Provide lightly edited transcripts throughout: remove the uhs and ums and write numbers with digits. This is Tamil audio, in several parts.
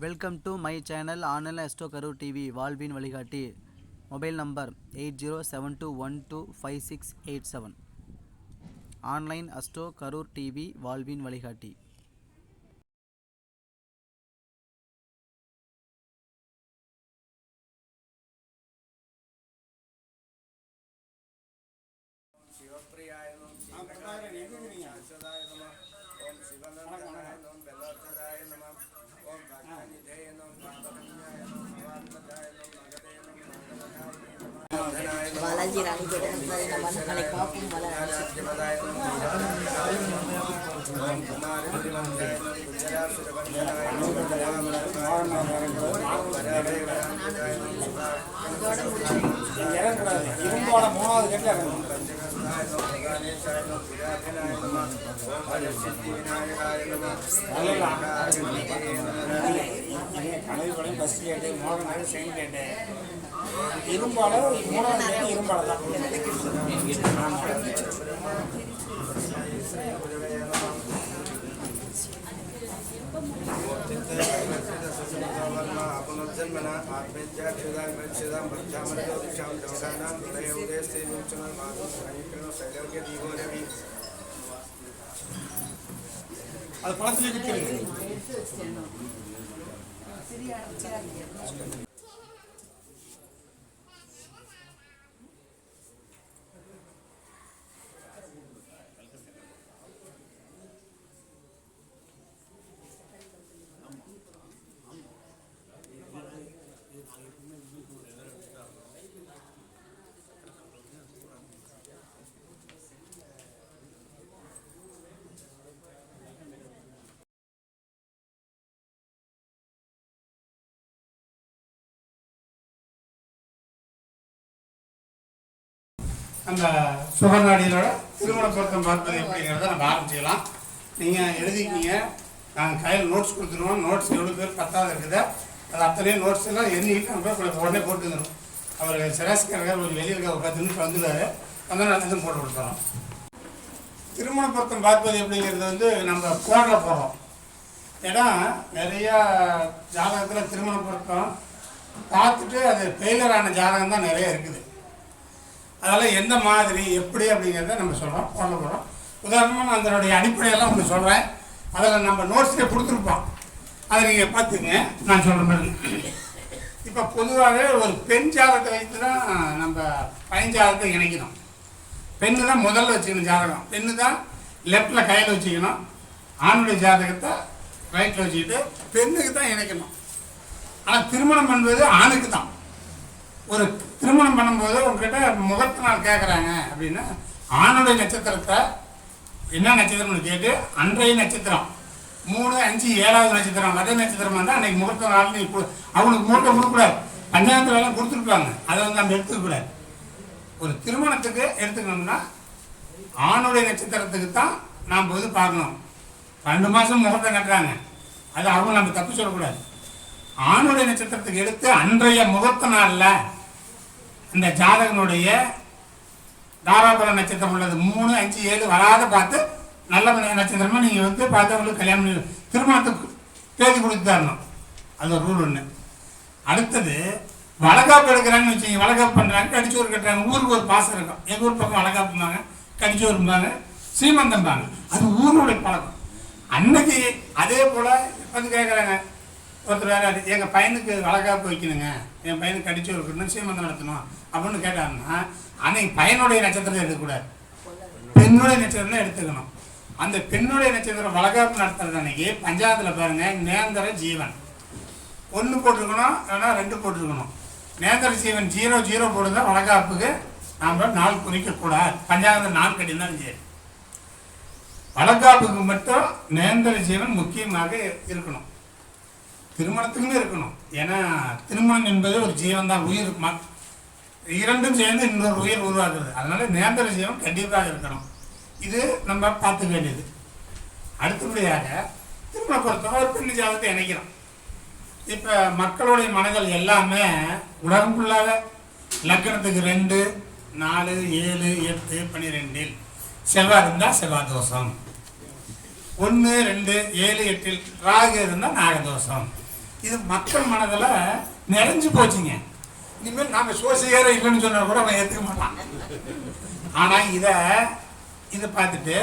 Welcome to my channel online astro Karur TV வாழ்வின் வழிகாட்டி. Mobile number 8072125687. Online astro Karur TV வாழ்வின் வழிகாட்டி. बालाजी रानी बेटे नाले कापुम இரும்பால மூணாவது இரும்பால தான் அது பழத்திலே விற்கிறது. அந்த சுகநாடியோட திருமண பொருத்தம் பார்ப்பது எப்படிங்கிறத நம்ம ஆரம்பிச்சிக்கலாம். நீங்கள் எழுதிக்கிங்க, நாங்கள் கையில் நோட்ஸ் கொடுத்துருவோம். நோட்ஸ் எவ்வளோ பேர் 10வது இருக்குது, அது அத்தனையும் நோட்ஸ் எல்லாம் எண்ணிக்கிட்டு நம்ம போய் உடனே போட்டுக்கிறோம். அவர் சிராஸ்கர் ஒரு வெளியில் இருக்க ஒரு 10 நிமிஷம் வந்துடுவார், அந்த நேரத்துக்கு போட்டு கொடுத்துறோம். திருமண பொருத்தம் பார்ப்பது எப்படிங்கிறது வந்து நம்ம ஃபோனில் போகிறோம். ஏன்னா நிறையா ஜாதகத்தில் திருமண பொருத்தம் பார்த்துட்டு அது ஃபெயிலரான ஜாதகம் தான் நிறைய இருக்குது. அதனால் எந்த மாதிரி எப்படி அப்படிங்கிறத நம்ம சொல்கிறோம், போட போகிறோம். உதாரணமாக நான் அதனுடைய அடிப்படையெல்லாம் ஒன்று சொல்கிறேன். அதில் நம்ம நோட்ஸில் கொடுத்துருப்போம், அதை நீங்கள் பார்த்துங்க. நான் சொல்கிற மாதிரி இப்போ பொதுவாகவே ஒரு பெண் ஜாதகத்தை வைத்து தான் நம்ம பையன் ஜாதகத்தை இணைக்கணும். பெண்ணு தான் முதல்ல வச்சுக்கணும் ஜாதகம். பெண்ணு தான் லெஃப்டில் கையில் வச்சுக்கணும், ஆணுடைய ஜாதகத்தை ரைட்டில் வச்சுக்கிட்டு பெண்ணுக்கு தான் இணைக்கணும். ஆனால் திருமணம் பண்ணுவது ஆணுக்கு தான். ஒரு திருமணம் பண்ணும்போது உங்ககிட்ட முகூர்த்த நாள் கேட்குறாங்க அப்படின்னா ஆணுடைய நட்சத்திரத்தை என்ன நட்சத்திரம்னு கேட்டு அன்றைய நட்சத்திரம் 3, 5, 7வது நட்சத்திரம் அதே நட்சத்திரம் வந்தால் அன்றைக்கி முகூர்த்த நாள் நீ அவங்களுக்கு முகூர்த்தம் கொடுக்கக்கூடாது. பஞ்சாயத்துல எல்லாம் கொடுத்துருப்பாங்க, அதை வந்து நம்ம எடுத்துக்கக்கூடாது. ஒரு திருமணத்துக்கு எடுத்துக்கணும்னா ஆணுடைய நட்சத்திரத்துக்கு தான் நாம் போது பார்க்கணும். 2 மாதம் முகூர்த்தம் கட்டுறாங்க, அது அவங்க நம்ம தப்பு சொல்லக்கூடாது. ஆணுடைய நட்சத்திரத்துக்கு எடுத்து அன்றைய முகூர்த்த நாளில் இந்த ஜாதகனுடைய தாராபுர நட்சத்திரம் உள்ளது 3, 5, 7 வராத பார்த்து நல்ல நட்சத்திரமா நீங்கள் வந்து பார்த்தவங்களுக்கு கல்யாணம் திருமணத்துக்கு தேதி கொடுத்து தரணும். அது ஒரு ரூல் ஒன்று. அடுத்தது வளகாப்பு எடுக்கிறாங்கன்னு வச்சுங்க, வளகாப்பு பண்ணுறாங்க, கடிச்சோறு கட்டுறாங்க. ஊருக்கு ஒரு பாசம் இருக்கும். எங்கள் ஊர் பக்கம் வளகாப்பும்பாங்க, கடிச்சோறும்பாங்க, சீமந்தம்பாங்க. அது ஊருடைய பழக்கம். அன்னைக்கு அதே போல் வந்து கேட்குறாங்க ஒருத்தர் வேறு, எங்கள் பையனுக்கு வளகாப்பு வைக்கணுங்க, என் பையனுக்கு கடிச்சோறு இருக்கணும், சீமந்தம் நடத்தணும் அப்படின்னு கேட்டாங்கன்னா அன்னைக்கு பையனுடைய நட்சத்திரத்தை எடுக்கக்கூடாது, பெண்ணுடைய நட்சத்திரம் எடுத்துக்கணும். அந்த பெண்ணுடைய நட்சத்திரம் வளகாப்பு நடத்துறது அன்னைக்கு பஞ்சாயத்தில் பாருங்கள், நேந்திர ஜீவன் 1 போட்டிருக்கணும், இல்லைன்னா 2 போட்டிருக்கணும். நேந்திர ஜீவன் 0 போடுறதா வளகாப்புக்கு நாம் நாள் குறிக்கக்கூடாது. பஞ்சாயத்தில் நாள் கட்டியிருந்தாலும் சரி, வளகாப்புக்கு மட்டும் நேந்திர ஜீவன் முக்கியமாக இருக்கணும். திருமணத்துக்குமே இருக்கணும். ஏன்னா திருமணம் என்பது ஒரு ஜீவன் தான், உயிர் இரண்டும் சேர்ந்து இன்னொரு உயிர் உருவாக்குறது. அதனால நேந்திர ஜீவன் கண்டிப்பாக இருக்கணும். இது நம்ம பார்த்துக்க வேண்டியது. அடுத்தபடியாக திருமண பொருத்தம் ஒரு பெண்ணு ஜாதகத்தை இணைக்கிறோம். இப்போ மக்களுடைய மனங்கள் எல்லாமே உலகம் ஃபுல்லாக லக்னத்துக்கு 2, 4, 7, 8, 12 செவ்வாய் இருந்தால் செவ்வாய் தோஷம், 1, 2, 7, 8 ராகு இருந்தால் நாகதோஷம். இது மக்கள் மனதில் நிறைஞ்சு போச்சுங்க. இனிமேல் நாங்கள் சோசியரே இல்லைன்னு சொன்னா கூட அவன் ஏற்றுக்க மாட்டான். ஆனால் இதை பார்த்துட்டு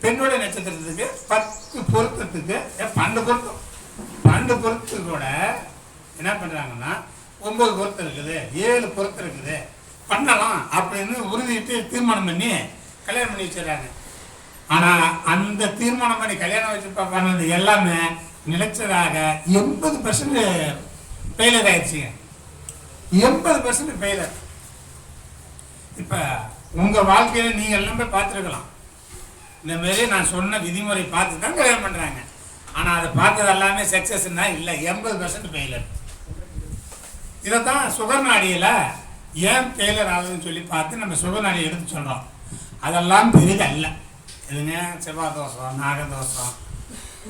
பெண்ணுடைய நட்சத்திரத்துக்கு 10 பொருத்தத்துக்கு 12 பொருத்தத்துக்கு கூட என்ன பண்ணுறாங்கன்னா 9 பொருத்தம் இருக்குது, 7 பொருத்தம் இருக்குது, பண்ணலாம் அப்படின்னு உறுதிட்டு தீர்மானம் பண்ணி கல்யாணம் பண்ணி வச்சிடறாங்க. ஆனால் அந்த தீர்மானம் பண்ணி கல்யாணம் வச்சு பண்ணது எல்லாமே நிலைச்சதாக 80% ஃபெயிலியர் ஆயிடுச்சுங்க. 80% ஃபெயிலியர். இப்போ உங்கள் வாழ்க்கையில் நீங்கள் எல்லாம் போய் பார்த்துருக்கலாம். இந்த மாரி நான் சொன்ன விதிமுறை பார்த்து தான் கல்யாணம் பண்ணுறாங்க. ஆனால் அதை பார்த்தது எல்லாமே சக்ஸஸ்ன்னா இல்லை, 80% ஃபெயிலியர். இதை தான் சுகர் நாடியில் ஏன் ஃபெயிலியர் ஆகுதுன்னு சொல்லி பார்த்து நம்ம சுகர் நாடியை எடுத்து சொல்கிறோம். அதெல்லாம் பெரிது அல்ல. இதுங்க செவ்வாய் தோஷம், நாகதோஷம்,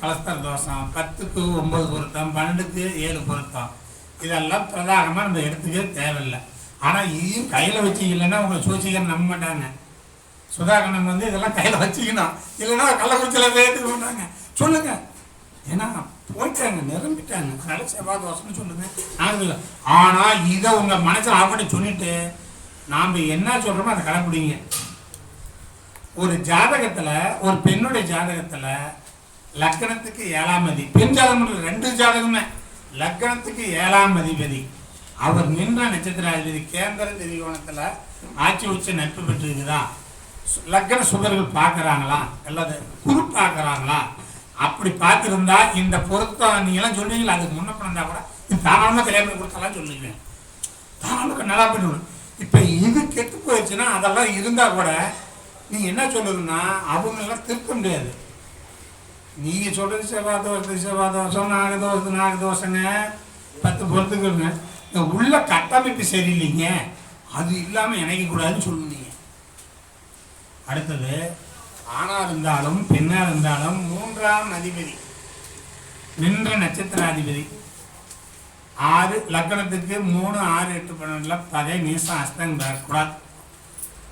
கலஸ்தர் தோஷம், 10க்கு 9 பொருத்தம், 12க்கு 7 பொருத்தம், இதெல்லாம் பிரதானமாக நம்ம எடுத்துக்கவே தேவையில்லை. ஆனால் இதையும் கையில் வச்சிக்கலைன்னா உங்களை சோசிக்கன்னு நம்ப மாட்டாங்க. சுதாகரன் வந்து இதெல்லாம் கையில் வச்சுக்கணும், இல்லைன்னா கள்ளக்குறிச்சியில் ரேட்டுக்கு போட்டாங்க சொல்லுங்க. ஏன்னா போயிட்டாங்க, நிரம்பிட்டாங்க. அதனால செவ்வாய் தோஷம்னு சொல்லுங்க. நாங்கள் ஆனால் இதை உங்கள் மனசில் ஆப்படி சொல்லிட்டு நாம் என்ன சொல்கிறோமோ அதை கடைப்பிடிங்க. ஒரு ஜாதகத்தில், ஒரு பெண்ணுடைய ஜாதகத்தில் லக்னத்துக்கு 7ஆம் அதிபதி, பெண் ஜாதகம் 2 ஜாதகமே, லக்னத்துக்கு 7ஆம் அதிபதி அவர் நின்ற நட்சத்திராதிபதி கேந்திர திரிகோணத்தில் ஆட்சி உச்ச நட்பு பெற்றிருக்குதா, லக்ன சுகர்கள் பார்க்குறாங்களா, அல்லது குரு பார்க்குறாங்களா, அப்படி பார்த்துருந்தா இந்த பொருத்தம் நீங்களாம் சொல்லுவீங்களா, அதுக்கு முன்ன பண்ணா கூட இது தாராளமாக கல்யாணம் பண்ணி கொடுத்தாலாம் சொல்லுவீங்க, தாராளமாக நல்லா பண்ணிவிடும். இப்போ இது கெட்டு போயிடுச்சுன்னா அதெல்லாம் இருந்தால் கூட நீங்கள் என்ன சொல்லுதுன்னா அவங்களெல்லாம் திருத்த முடியாது. நீங்கள் சொல்கிறது செவ்வாய் தோஷம், நாகதோஷங்க 10 பொறுத்துக்குங்க. உள்ள கட்டமைப்பு சரியில்லைங்க, அது இல்லாமல் இணைக்கக்கூடாதுன்னு சொல்லுவீங்க. அடுத்தது ஆணாக இருந்தாலும் பெண்ணாக இருந்தாலும் 3ஆம் அதிபதி நின்ற நட்சத்திராதிபதி 6 லக்னத்துக்கு 3, 6, 8, 12 பகை நீசம் அஸ்தம் வரக்கூடாது.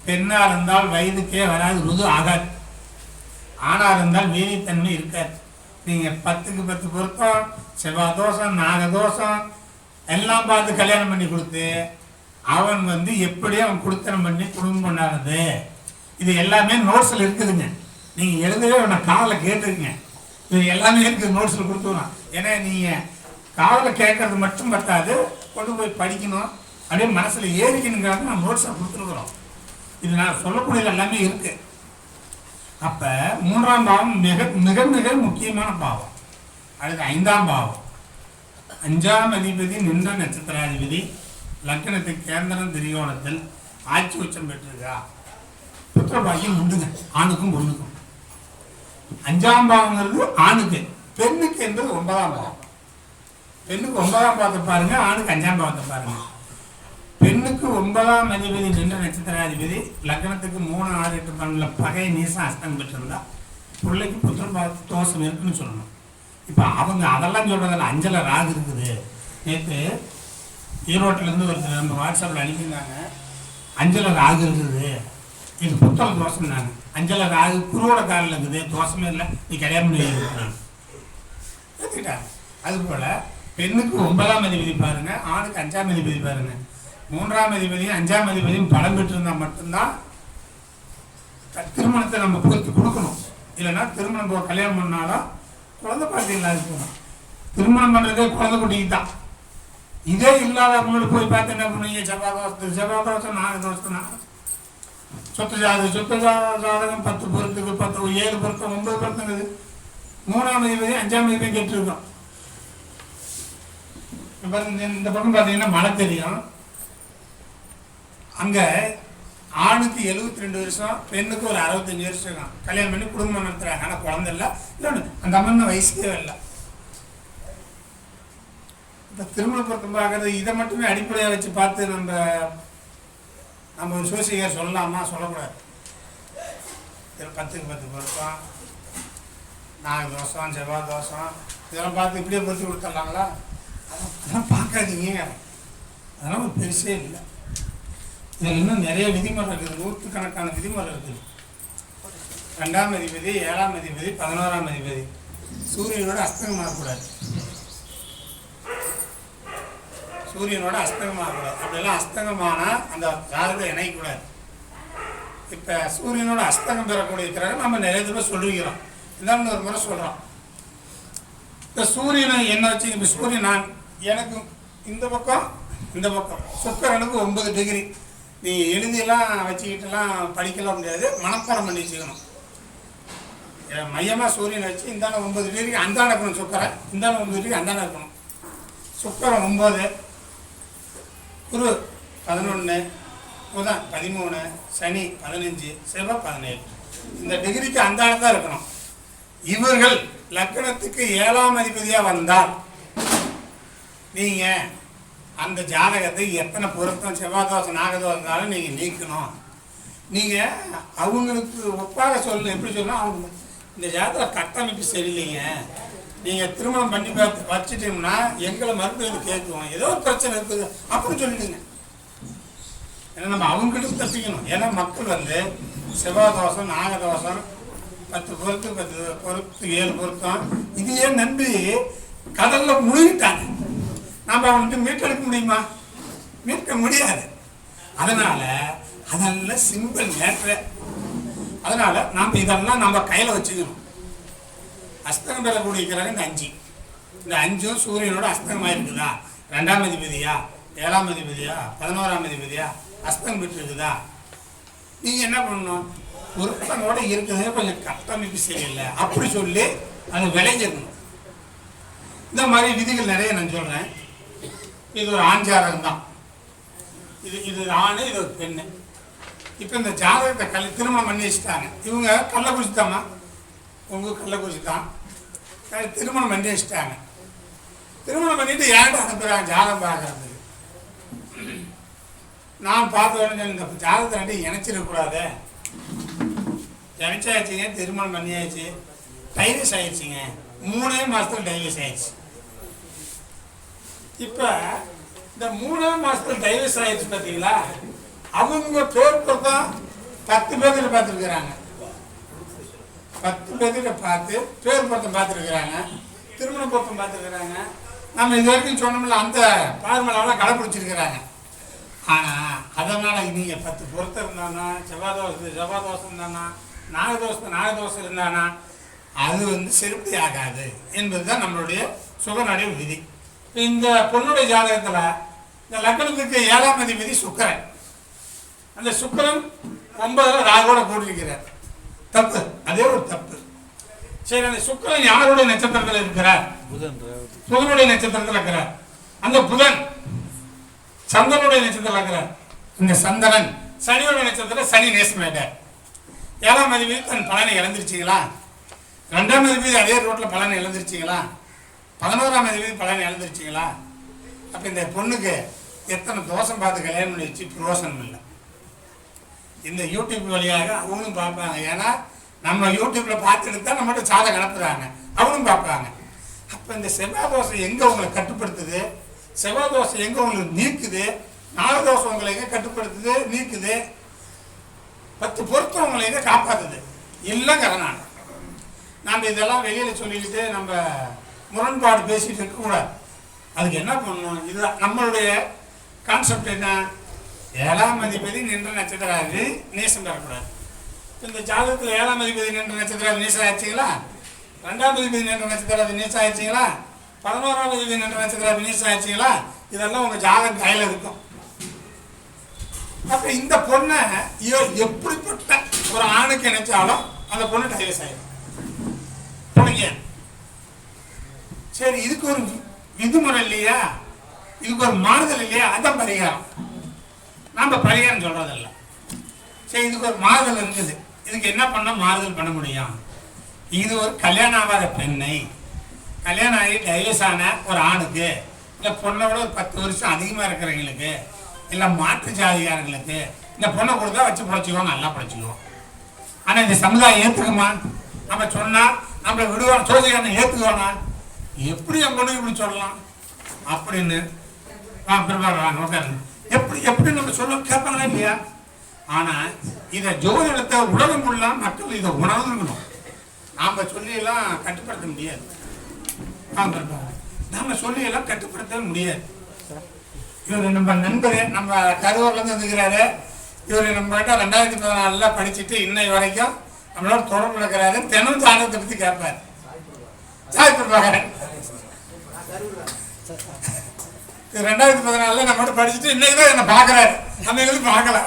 பெண்ணாக இருந்தால் வயதுக்கே வராது, ருது ஆகாது. ஆணாக இருந்தால் வீரியத்தன்மை இருக்காது. நீங்கள் 10க்கு 10 பொருத்தம், செவ்வாய் தோஷம், நாகதோஷம் எல்லாம் பார்த்து கல்யாணம் பண்ணி கொடுத்து அவன் வந்து எப்படியோ அவன் குடுத்தனம் பண்ணி குடும்பம் கொண்டாடுறது, இது எல்லாமே நோட்ஸில் இருக்குதுங்க. நீங்கள் எழுதவே நான் காதில் கேட்டுருங்க, இது எல்லாமே இருக்குது, நோட்ஸில் கொடுத்துருவோம். ஏன்னா நீங்கள் காதில் கேட்கறது மட்டும் பத்தாது, கொண்டு போய் படிக்கணும், அப்படியே மனசில் ஏறிக்கணுங்கிறது நான் நோட்ஸை கொடுத்துருக்குறோம். இது நான் சொல்லக்கூடியது எல்லாமே இருக்குது. அப்போ 3ஆம் பாவம் மிக மிக மிக முக்கியமான பாவம். அடுத்து 5ஆம் பாவம், 5ஆம் அதிபதி நின்ற நட்சத்திராதிபதி லக்னத்துக்கு கேந்திரம் திரிகோணத்தில் ஆட்சி உச்சம் பெற்றிருக்கா, புத்திரபாகியம் உண்டுங்க, ஆணுக்கும் பொண்ணுக்கும். 5ஆம் பாவங்கிறது ஆணுக்கு, பெண்ணுக்கு என்பது 9ஆம் பாவம். பெண்ணுக்கு 9ஆம் பாவத்தை பாருங்க, ஆணுக்கு 5ஆம் பாவத்தை பாருங்க. பெண்ணுக்கு 9ஆம் அதிபதி நின்ற நட்சத்திராதிபதி லக்னத்துக்கு 3, 6, 8, 12 பகை நீசம் அஸ்தம் பெற்றிருந்தா பிள்ளைக்கு புத்திர தோஷம் இருக்குன்னு சொல்லணும். இப்போ அவங்க அதெல்லாம் சொல்கிறதில்ல, 5ல் ராகு இருக்குது. நேற்று ஈரோட்டிலேருந்து ஒருத்தர் நம்ம வாட்ஸ்அப்பில் அனுப்பியிருந்தாங்க, 5ல் ராகு இருக்குது, இது புத்திர தோஷம்னாங்க. 5ல் ராகு குருவோட காலில் இருக்குது, தோஷமே இல்லை, நீ கல்யாணம் பண்ணி ஏற்றுக்கிட்டாங்க. அதுபோல் பெண்ணுக்கு 9ஆம் அதிபதி பாருங்க, ஆணுக்கு 5ஆம் அதிபதி பாருங்க. 3ஆம் அதிபதியும் 5ஆம் அதிபதியும் பலம் பெற்றிருந்தால் மட்டும்தான் திருமணத்தை நம்ம பொறுத்து கொடுக்கணும். இல்லைன்னா திருமணம் கல்யாணம் பண்ணாலும் குழந்தை பாக்கியம் இல்லாத போகணும். திருமணம் பண்ணுறதே குழந்தை குட்டிக்கு தான். இதே இல்லாதவங்களுக்கு போய் பார்த்து என்ன பண்ணுவீங்க, செவ்வாய் தோஷம், நாகதோஷம், சொத்து ஜாதகம் 10 பொருத்துக்கு 10, 7 பொருத்தம், 9 பொருத்தங்குது. 3ஆம் அதிபதி 5ஆம் அதிபதியும் கேட்டுருக்கோம். இந்த பக்கம் பார்த்தீங்கன்னா மழை தெரியும். அங்கே ஆணுக்கு 72 வருஷம், பெண்ணுக்கு ஒரு 65 வருஷம் கல்யாணம் பண்ணி குடும்பம் நடத்துகிறாங்க. ஆனால் குழந்தை இல்லை, இன்னொன்று அந்த அம்மன் வயசுக்கே இல்லை. இப்போ திருமண பொருத்தம் பார்க்குறது இதை மட்டுமே அடிப்படையாக வச்சு பார்த்து நம்ம ஒரு சோசியர் சொல்லலாமா, சொல்லக்கூடாது. 10க்கு 10 பொருத்தம், நாகதோஷம், செவ்வாய் தோஷம் இதெல்லாம் பார்த்து இப்படியே பொறுத்து கொடுத்துடலாங்களா? அதெல்லாம் பார்க்காதீங்க, அதெல்லாம் ஒரு பெருசே இல்லை. இதில் இன்னும் நிறைய விதிமுறை இருக்குது, 100கணக்கான விதிமுறை இருக்குது. 2ஆம் அதிபதி, 7ஆம் அதிபதி, 11ஆம் அதிபதி சூரியனோட அஸ்தங்கம் ஆகக்கூடாது. சூரியனோட அஸ்தங்கமாகக்கூடாது. அப்படியெல்லாம் அஸ்தங்கமானால் அந்த ஜாதகத்தை இணைக்கக்கூடாது. இப்போ சூரியனோட அஸ்தங்கம் பெறக்கூடிய கிரகம் நம்ம நிறைய தடவை சொல்லிக்கிறோம். இருந்தாலும் ஒரு முறை சொல்கிறோம். இப்போ சூரியனை என்ன வச்சு இப்போ சூரியன் நான் எனக்கு இந்த பக்கம் சுக்கரனுக்கு 9 டிகிரி. நீ எழுதியெல்லாம் வச்சுக்கிட்டுலாம் படிக்கலாம் முடியாது, மனப்பாடம் பண்ணி வச்சுக்கணும். மையமாக சூரியனை வச்சு இந்தாண்ட 9 டிகிரி அந்தாண்ட இருக்கணும் சுக்கரன், இந்தாண்ட 9 டிகிரி அந்தாண்ட இருக்கணும். சுக்கரன் 9, குரு 11, புதன் 13, சனி 15, செவ்வாய் 17. இந்த டிகிரிக்கு அந்தாண்ட தான் இருக்கணும். இவர்கள் லக்னத்துக்கு 7ஆம் அதிபதியாக வந்தால் நீங்கள் அந்த ஜாதகத்தை எத்தனை பொருத்தம் செவ்வாய் தோசை நாகதோசை இருந்தாலும் நீங்கள் நீக்கணும். நீங்கள் அவங்களுக்கு ஒப்பாக சொல்ல எப்படி சொல்லணும், அவங்க இந்த ஜாதகம் கட்டமைப்பு சரியில்லைங்க, நீங்கள் திருமணம் பண்ணி வச்சுட்டோம்னா எங்களை மறுபடியும் கேட்குவோம், ஏதோ ஒரு பிரச்சனை இருக்குது அப்படின்னு சொல்லிடுங்க. ஏன்னா நம்ம அவங்களுக்கு தப்பிக்கணும். ஏன்னா மக்கள் வந்து செவ்வாய் தோசம் நாகதோசம் 10 பொருத்து 10 பொருத்து 7 பொருத்தம் இதையே நம்பி கடலில் முழுகிட்டாங்க. நாம் அவனுக்கு மீட்டெடுக்க முடியுமா? மீட்க முடியாது. அதனால் அதெல்லாம் சிம்பிள் மேட்ரு. அதனால் நாம் இதெல்லாம் நம்ம கையில் வச்சுக்கணும். அஸ்தகம் பெறக்கூடிய கிரகம் இந்த 5 சூரியனோட அஸ்தகமாக இருக்குதா, 2ஆம் அதிபதியா, 7ஆம் அதிபதியா, 11ஆம் அதிபதியா அஸ்தகம் பெற்றுருக்குதா, நீங்கள் என்ன பண்ணணும், பொருத்தனோட இருக்குது கொஞ்சம் கட்டமைப்பு சரியில்லை அப்படி சொல்லி அது விளைஞ்சிடணும். இந்த மாதிரி விதிகள் நிறைய நான் சொல்கிறேன். இது ஒரு ஆண் ஜாதகம் தான். இது ஆண், இது ஒரு பெண்ணு. இப்போ இந்த ஜாதகத்தை திருமணம் பண்ணி வச்சுட்டாங்க. இவங்க கள்ளக்குறிச்சி தாம்மா, உங்க கள்ளக்குறிச்சி தான். திருமணம் பண்ணி வச்சுட்டாங்க. திருமணம் பண்ணிட்டு ஏன்ட்டு அனுப்புகிறாங்க ஜாதகம் பார்க்கறதுக்கு. நான் பார்த்த உடனே இந்த ஜாதகத்தை ரெண்டு இணைச்சிடக்கூடாது, இணைச்சாச்சுங்க, திருமணம் பண்ணியாச்சு, டைவர்ஸ் ஆயிடுச்சுங்க, 3 மாதத்துல டைவர்ஸ் ஆயிடுச்சு. இப்போ இந்த 3ஆம் மாதத்துல டைவர்ஸ் ஆயிடுச்சு பார்த்தீங்களா, அவங்க பேர் பொருத்தம் 10 பேர்கிட்ட பார்த்துருக்குறாங்க. 10 பேர்கிட்ட பார்த்து பேர் பொருத்தம் பார்த்துருக்குறாங்க, திருமண பொருத்தம் பார்த்துருக்குறாங்க. நம்ம இது வரைக்கும் சொன்னோம்ல அந்த பார்மலாவெல்லாம் கடைப்பிடிச்சிருக்கிறாங்க. ஆனால் அதனால் நீங்கள் 10 பொருத்தம் இருந்தானா, செவ்வாய் தோசை இருந்தானா, நாகதோஷம் இருந்தானா அது வந்து செருப்படி ஆகாது என்பது தான் நம்மளுடைய சுகநடைய விதி. இந்த பொண்ணுடைய ஜாதகத்தில் இந்த லக்னத்துக்கு 7ஆம் அதிபதி சுக்கரன். அந்த சுக்கரன் 9 ராகுவோட கூட்டிருக்கிறார். தப்பு, அதே ஒரு தப்பு. சரி, அந்த சுக்கரன் யாருடைய நட்சத்திரத்தில் இருக்கிறார்? புதனுடைய நட்சத்திரத்தில் இருக்கிறார். அந்த புதன் சந்திரனுடைய நட்சத்திரத்தில் இருக்கிறார். இந்த சந்திரன் சனியோட நட்சத்திரத்தில் சனி நேசமாயிட்டார். 7ஆம் அதிபதி தன் பலனை இழந்துருச்சிங்களா? 2ஆம் அதிபதி அதே ரோட்டில் பலனை இழந்துருச்சிங்களா? 11ஆம் அதிபதி பலனை இழந்துருச்சிங்களா? அப்போ இந்த பொண்ணுக்கு எத்தனை தோஷம் பார்த்து கல்யாணம் பண்ணி வச்சு பிரயோசனம் இல்லை. இந்த யூடியூப் வழியாக அவங்களும் பார்ப்பாங்க. ஏன்னா நம்ம யூடியூப்பில் பார்த்துட்டு தான் நம்மகிட்ட சாதகம் அனுப்புகிறாங்க, அவங்களும் பார்ப்பாங்க. அப்போ இந்த செவ்வாய் தோஷம் எங்கே உங்களை கட்டுப்படுத்துது, செவ்வாய் தோஷம் எங்கே உங்களுக்கு நீக்குது, நாகதோஷம் உங்களை எங்கே கட்டுப்படுத்துது நீக்குது, 10 பொருத்தம் உங்களை எங்கே காப்பாற்றுது இல்லைங்கிறனால நம்ம இதெல்லாம் வெளியில் சொல்லிக்கிட்டு நம்ம முரண்பாடு பேசிட்டு இருக்கக்கூடாது. அதுக்கு என்ன பண்ணணும், இது நம்மளுடைய கான்செப்ட் என்ன, 7ஆம் அதிபதி நின்ற நட்சத்திராதி நேசம் பெறக்கூடாது. இந்த ஜாதகத்தில் 7ஆம் அதிபதி நின்ற நட்சத்திராதி நேசம் ஆயிடுச்சிங்களா, 2ஆம் அதிபதி நின்ற நட்சத்திராதி நேசம் ஆயிடுச்சிங்களா, 11ஆம் அதிபதி நின்ற நட்சத்திராதி நேசம் ஆயிடுச்சிங்களா, இதெல்லாம் உங்கள் ஜாதகம் கையில் இருக்கும். அப்போ இந்த பொண்ணை எப்படிப்பட்ட ஒரு ஆணுக்கு நினைச்சாலும் அந்த பொண்ணு டைவர்ஸ் ஆயிடும். சரி, இதுக்கு ஒரு விதிமுறை இல்லையா, இதுக்கு ஒரு மாறுதல் இல்லையா, அதான் பரிகாரம். நம்ம பரிகாரம் சொல்றதில்ல. சரி, இதுக்கு ஒரு மாறுதல் இருக்குது, இதுக்கு என்ன பண்ண மாறுதல் பண்ண முடியும்? இது ஒரு கல்யாணம் ஆகாத பெண்ணை கல்யாணம் ஆகி டைவர்ஸ் ஆன ஒரு ஆணுக்கு, இல்லை பொண்ணோட ஒரு 10 வருஷம் அதிகமாக இருக்கிறவங்களுக்கு, இல்லை மாற்று ஜாதிகாரங்களுக்கு இந்த பொண்ணை கொடுத்தா வச்சு பிழைச்சிக்குவோம், நல்லா பிழைச்சிக்குவோம். ஆனால் இந்த சமுதாயம் ஏற்றுக்குமா? நம்ம சொன்னால் நம்மளை விடுவோம், சோதிகாரனை ஏற்றுக்குவானா? எப்படி என் பொண்ணு இப்படி சொல்லலாம் அப்படின்னு எப்படி எப்படி நம்ம சொல்ல கேட்பாங்களா இல்லையா? ஆனால் இதை ஜோதிடத்தை உலகம் ஃபுல்லாக மக்கள் இதை உணர்ந்துக்கணும். நாம் சொல்லியெல்லாம் கட்டுப்படுத்த முடியாது. நாம் சொல்லியெல்லாம் கட்டுப்படுத்த முடியாது. இவர் நம்ம நண்பர், நம்ம கரூர்லேருந்து வந்துக்கிறாரு. இவர் நம்ம கிட்ட 2014 படிச்சுட்டு இன்னை வரைக்கும் நம்மளோட தொடர்பு இருக்கிறாரு. தினம் ஜாதகத்தை பற்றி கேட்பார். சாய்ப்பிருப்பாங்க 2014 நம்மளோட படிச்சுட்டு இன்னைக்கு தான் என்னை பார்க்குறாரு. அன்னைக்கு பார்க்கல.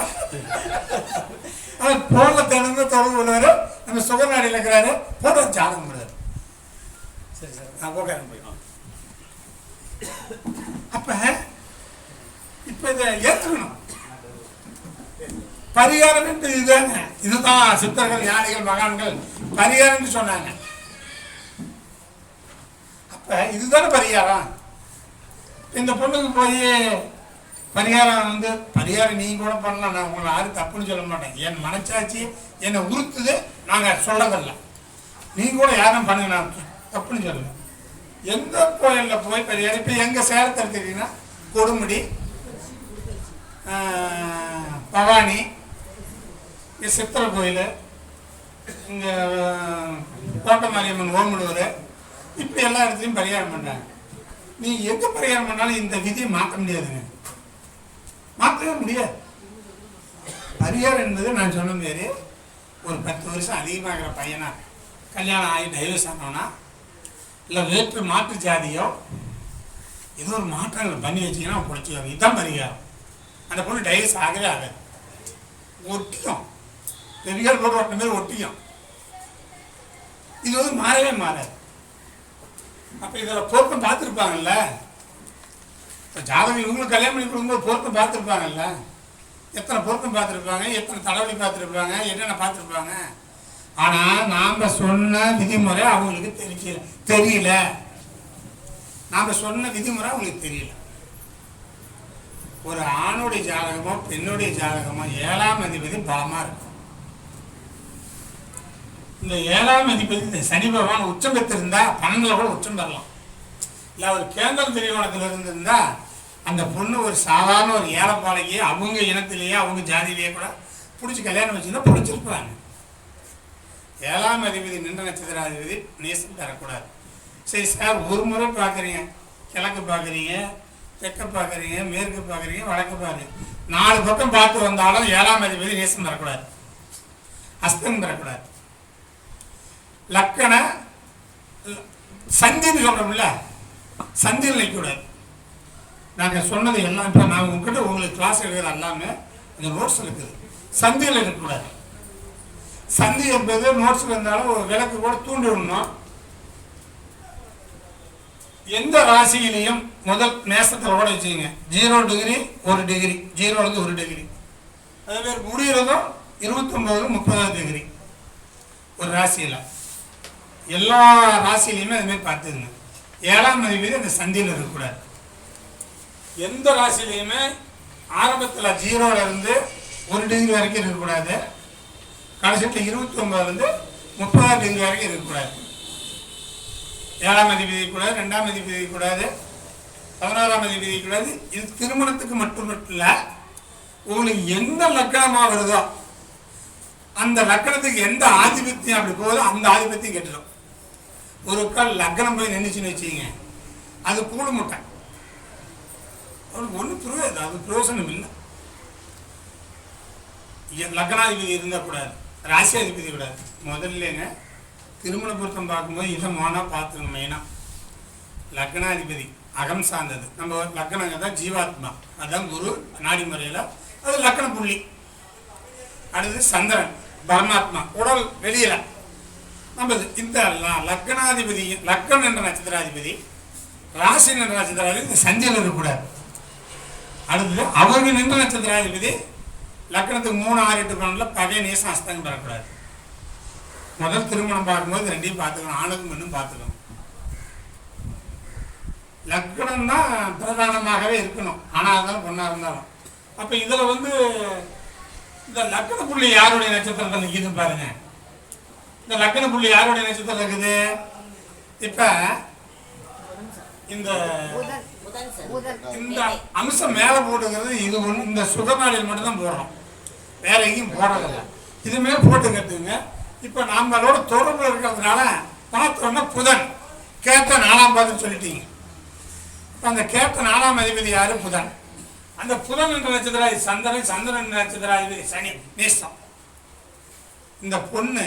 ஆனால் போனில் தினந்து தொடர்பு கொள்வார். நம்ம சுகநாடியில் இருக்கிறாரு. போட ஜாதகம் போடுவார். சரி சார் நான் போக போயிடும். அப்போ இப்போ இதை ஏற்றுக்கணும். பரிகாரம் என்று இதுதாங்க. இதுதான் சித்தர்கள், ஞானிகள், மகான்கள் பரிகாரம் சொன்னாங்க. அப்ப இதுதானே பரிகாரம். இந்த பொண்ணுக்கு போய் பரிகாரம் வந்து பரிகாரம் நீங்க கூட பண்ணலாம். நான் உங்களை யாரும் தப்புன்னு சொல்ல மாட்டேன். என் மனச்சாட்சி என்னை உறுத்துது. நாங்கள் சொல்லதில்லை. நீங்க கூட யாரும் பண்ணுங்க, நான் தப்புன்னு சொல்லுங்க. எந்த கோயிலில் போய் பரிகாரம் இப்போ எங்கள் சேலத்தை எடுத்துக்கிட்டீங்கன்னா கொடுமுடி, பவானி, இங்கே சித்திரை கோயில், இங்கே கோட்டமாரியம்மன் ஓமலூர், இப்படி எல்லா இடத்துலையும் பரிகாரம் பண்ணுறாங்க. நீ எங்கே பரிகாரம் பண்ணாலும் இந்த விதியை மாற்ற முடியாதுங்க. மாற்றவே முடியாது. பரிகாரம் என்பது நான் சொன்ன மாரி ஒரு 10 வருஷம் அதிகமாகிற பையனா கல்யாணம் ஆகி டைவர்ஸ் ஆனோன்னா இல்லை வேற்று மாற்று ஜாதியோ ஏதோ ஒரு மாற்றங்கள் பண்ணி வச்சிங்கன்னா பிடிச்சிக்கோங்க. இதுதான் பரிகாரம். அந்த பொண்ணு டைவர்ஸ் ஆகவே ஆகாது. ஒட்டிக்கும். பெரியார் போட்டு ஓட்டின மாரி ஒட்டிக்கும். இது வந்து மாறவே மாறாது. அப்போ இதில் பொருத்தம் பார்த்துருப்பாங்கல்ல. இப்போ ஜாதகம் இவங்களுக்கு கல்யாணம் பண்ணி கொடுக்கும்போது பொருத்தம் பார்த்துருப்பாங்கல்ல. எத்தனை பொருத்தம் பார்த்துருப்பாங்க, எத்தனை தலைவலி பார்த்துருப்பாங்க, என்னென்ன பார்த்துருப்பாங்க. ஆனால் நாம் சொன்ன விதிமுறை அவங்களுக்கு தெரியல. நாம் சொன்ன விதிமுறை அவங்களுக்கு தெரியல. ஒரு ஆணுடைய ஜாதகமோ பெண்ணுடைய ஜாதகமோ 7ஆம் அதிபதி பலமாக இருக்கும். இந்த 7ஆம் அதிபதி இந்த சனி பகவான் உச்சம் பெற்றிருந்தா 12 கூட உச்சம் பெறலாம். இல்லை அவர் கேந்திர திரிகோணத்தில் இருந்திருந்தா அந்த பொண்ணு ஒரு சாதாரண ஒரு ஏழைப்பாளையே அவங்க இனத்திலேயே அவங்க ஜாதியிலேயே கூட பிடிச்சி கல்யாணம் வச்சுருந்தா பிடிச்சிருப்பாங்க. 7ஆம் அதிபதி நின்ற நட்சத்திராதிபதி நேசம் தரக்கூடாது. சரி சார், ஒரு முறை பார்க்குறீங்க, கிழக்கு பார்க்குறீங்க, தெற்க பார்க்குறீங்க, மேற்கு பார்க்குறீங்க, வடக்கு பார்க்குறீங்க, 4 பக்கம் பார்த்து வந்தாலும் 7ஆம் அதிபதி நேசம் தரக்கூடாது, அஸ்தம் தரக்கூடாது. லக்கண சந்தின்னு சொல்கிறோம்ல, சந்தியில் நிற்கக்கூடாது. நாங்கள் சொன்னது எல்லாம் இப்போ நான் உங்ககிட்ட உங்களுக்கு கிளாஸ் எடுக்கிறது எல்லாமே இந்த நோட்ஸில் இருக்குது. சந்தியில் இருக்கக்கூடாது. சந்தி என்பது நோட்ஸில் இருந்தாலும் ஒரு விளக்கு கூட தூண்டி விடணும். எந்த ராசியிலையும் முதல் நேசத்தில் கூட வச்சுக்கோங்க 0 டிகிரி 1 டிகிரி, 0லேருந்து 1 டிகிரி. அதே மாதிரி முடிகிறதும் 29 30 டிகிரி ஒரு ராசியில். எல்லா ராசியிலையுமே அதுமாரி பார்த்துக்குங்க. 7ஆம் அதிபதி அந்த சந்தியில் இருக்கக்கூடாது. எந்த ராசியிலையுமே ஆரம்பத்தில் 0லேருந்து 1 டிகிரி வரைக்கும் இருக்கக்கூடாது. கடைசியில் 29லேருந்து 30 டிகிரி வரைக்கும் இருக்கக்கூடாது. 7ஆம் அதிபதி கூடாது, 2ஆம் அதிபதி கூடாது, 11ஆம் அதிபதி கூடாது. இது திருமணத்துக்கு மட்டும் இல்லை, உங்களுக்கு எந்த லக்கணமாக வருதோ அந்த லக்கணத்துக்கு எந்த ஆதிபத்தியம் அப்படி போகுதோ அந்த ஆதிபத்தியம் கெட்டுடும். ஒரு கால் லக்கணம் போய் நின்றுச்சுன்னு வச்சுங்க, அது கூடு முட்டை. அவனுக்கு ஒன்றும் புரியாது, அது பிரயோசனம் இல்லை. லக்னாதிபதி இருந்தால் கூடாது, ராசியாதிபதி கூடாது. முதல்லங்க திருமண பொருத்தம் பார்க்கும்போது இதை மோனா பார்த்துக்கணும். மெயினாக லக்னாதிபதி அகம் சார்ந்தது. நம்ம லக்னங்க தான் ஜீவாத்மா, அதுதான் குரு நாடி முறையில், அது லக்ன புள்ளி. அடுத்து சந்திரன் பரமாத்மா, உடல் வெளியில் நம்ம. இந்த லக்னாதிபதி லக்னம் என்ற நட்சத்திராதிபதி, ராசி என்ற நட்சத்திராதிபதி இந்த சந்தியில் இருக்கக்கூடாது. அடுத்தது அவர்கள் நின்ற நட்சத்திராதிபதி லக்னத்துக்கு 3 6 8 12 பகை நேசம் அஸ்தங்கம் பெறக்கூடாது. முதல் திருமணம் பார்க்கும்போது 2ஐயும் பார்த்துக்கணும், ஆணுக்கும் பெண்ணும் பார்த்துக்கணும். லக்னம் தான் பிரதானமாகவே இருக்கணும், ஆணாக இருந்தாலும் பொண்ணாக இருந்தாலும். அப்போ இதில் வந்து இந்த லக்ன புள்ளி யாருடைய நட்சத்திரத்தில் நிற்கிதுன்னு பாருங்க. இந்த லக்ன புள்ளி யாருடைய நட்சத்திரம் இருக்குது? இப்போ இந்த இந்த அம்சம் மேலே போட்டுக்கிறது இது ஒன்று, இந்த சுகநாளில் மட்டும்தான் போடுறோம், வேற எங்கேயும் போடுறதில்லை. இதுமே போட்டு கட்டுங்க. இப்போ நம்மளோட தொடர்பு இருக்கிறதுனால பார்த்தோன்னா புதன் கேட்ட 4ஆம் பாதம் சொல்லிட்டீங்க. இப்போ அந்த கேட்ட 4ஆம் அதிபதி யாரு? புதன். அந்த புதன் என்ற நட்சத்திரம் சந்திரன், சந்திரன் என்ற நட்சத்திரம் இது சனி நேசம். இந்த பொண்ணு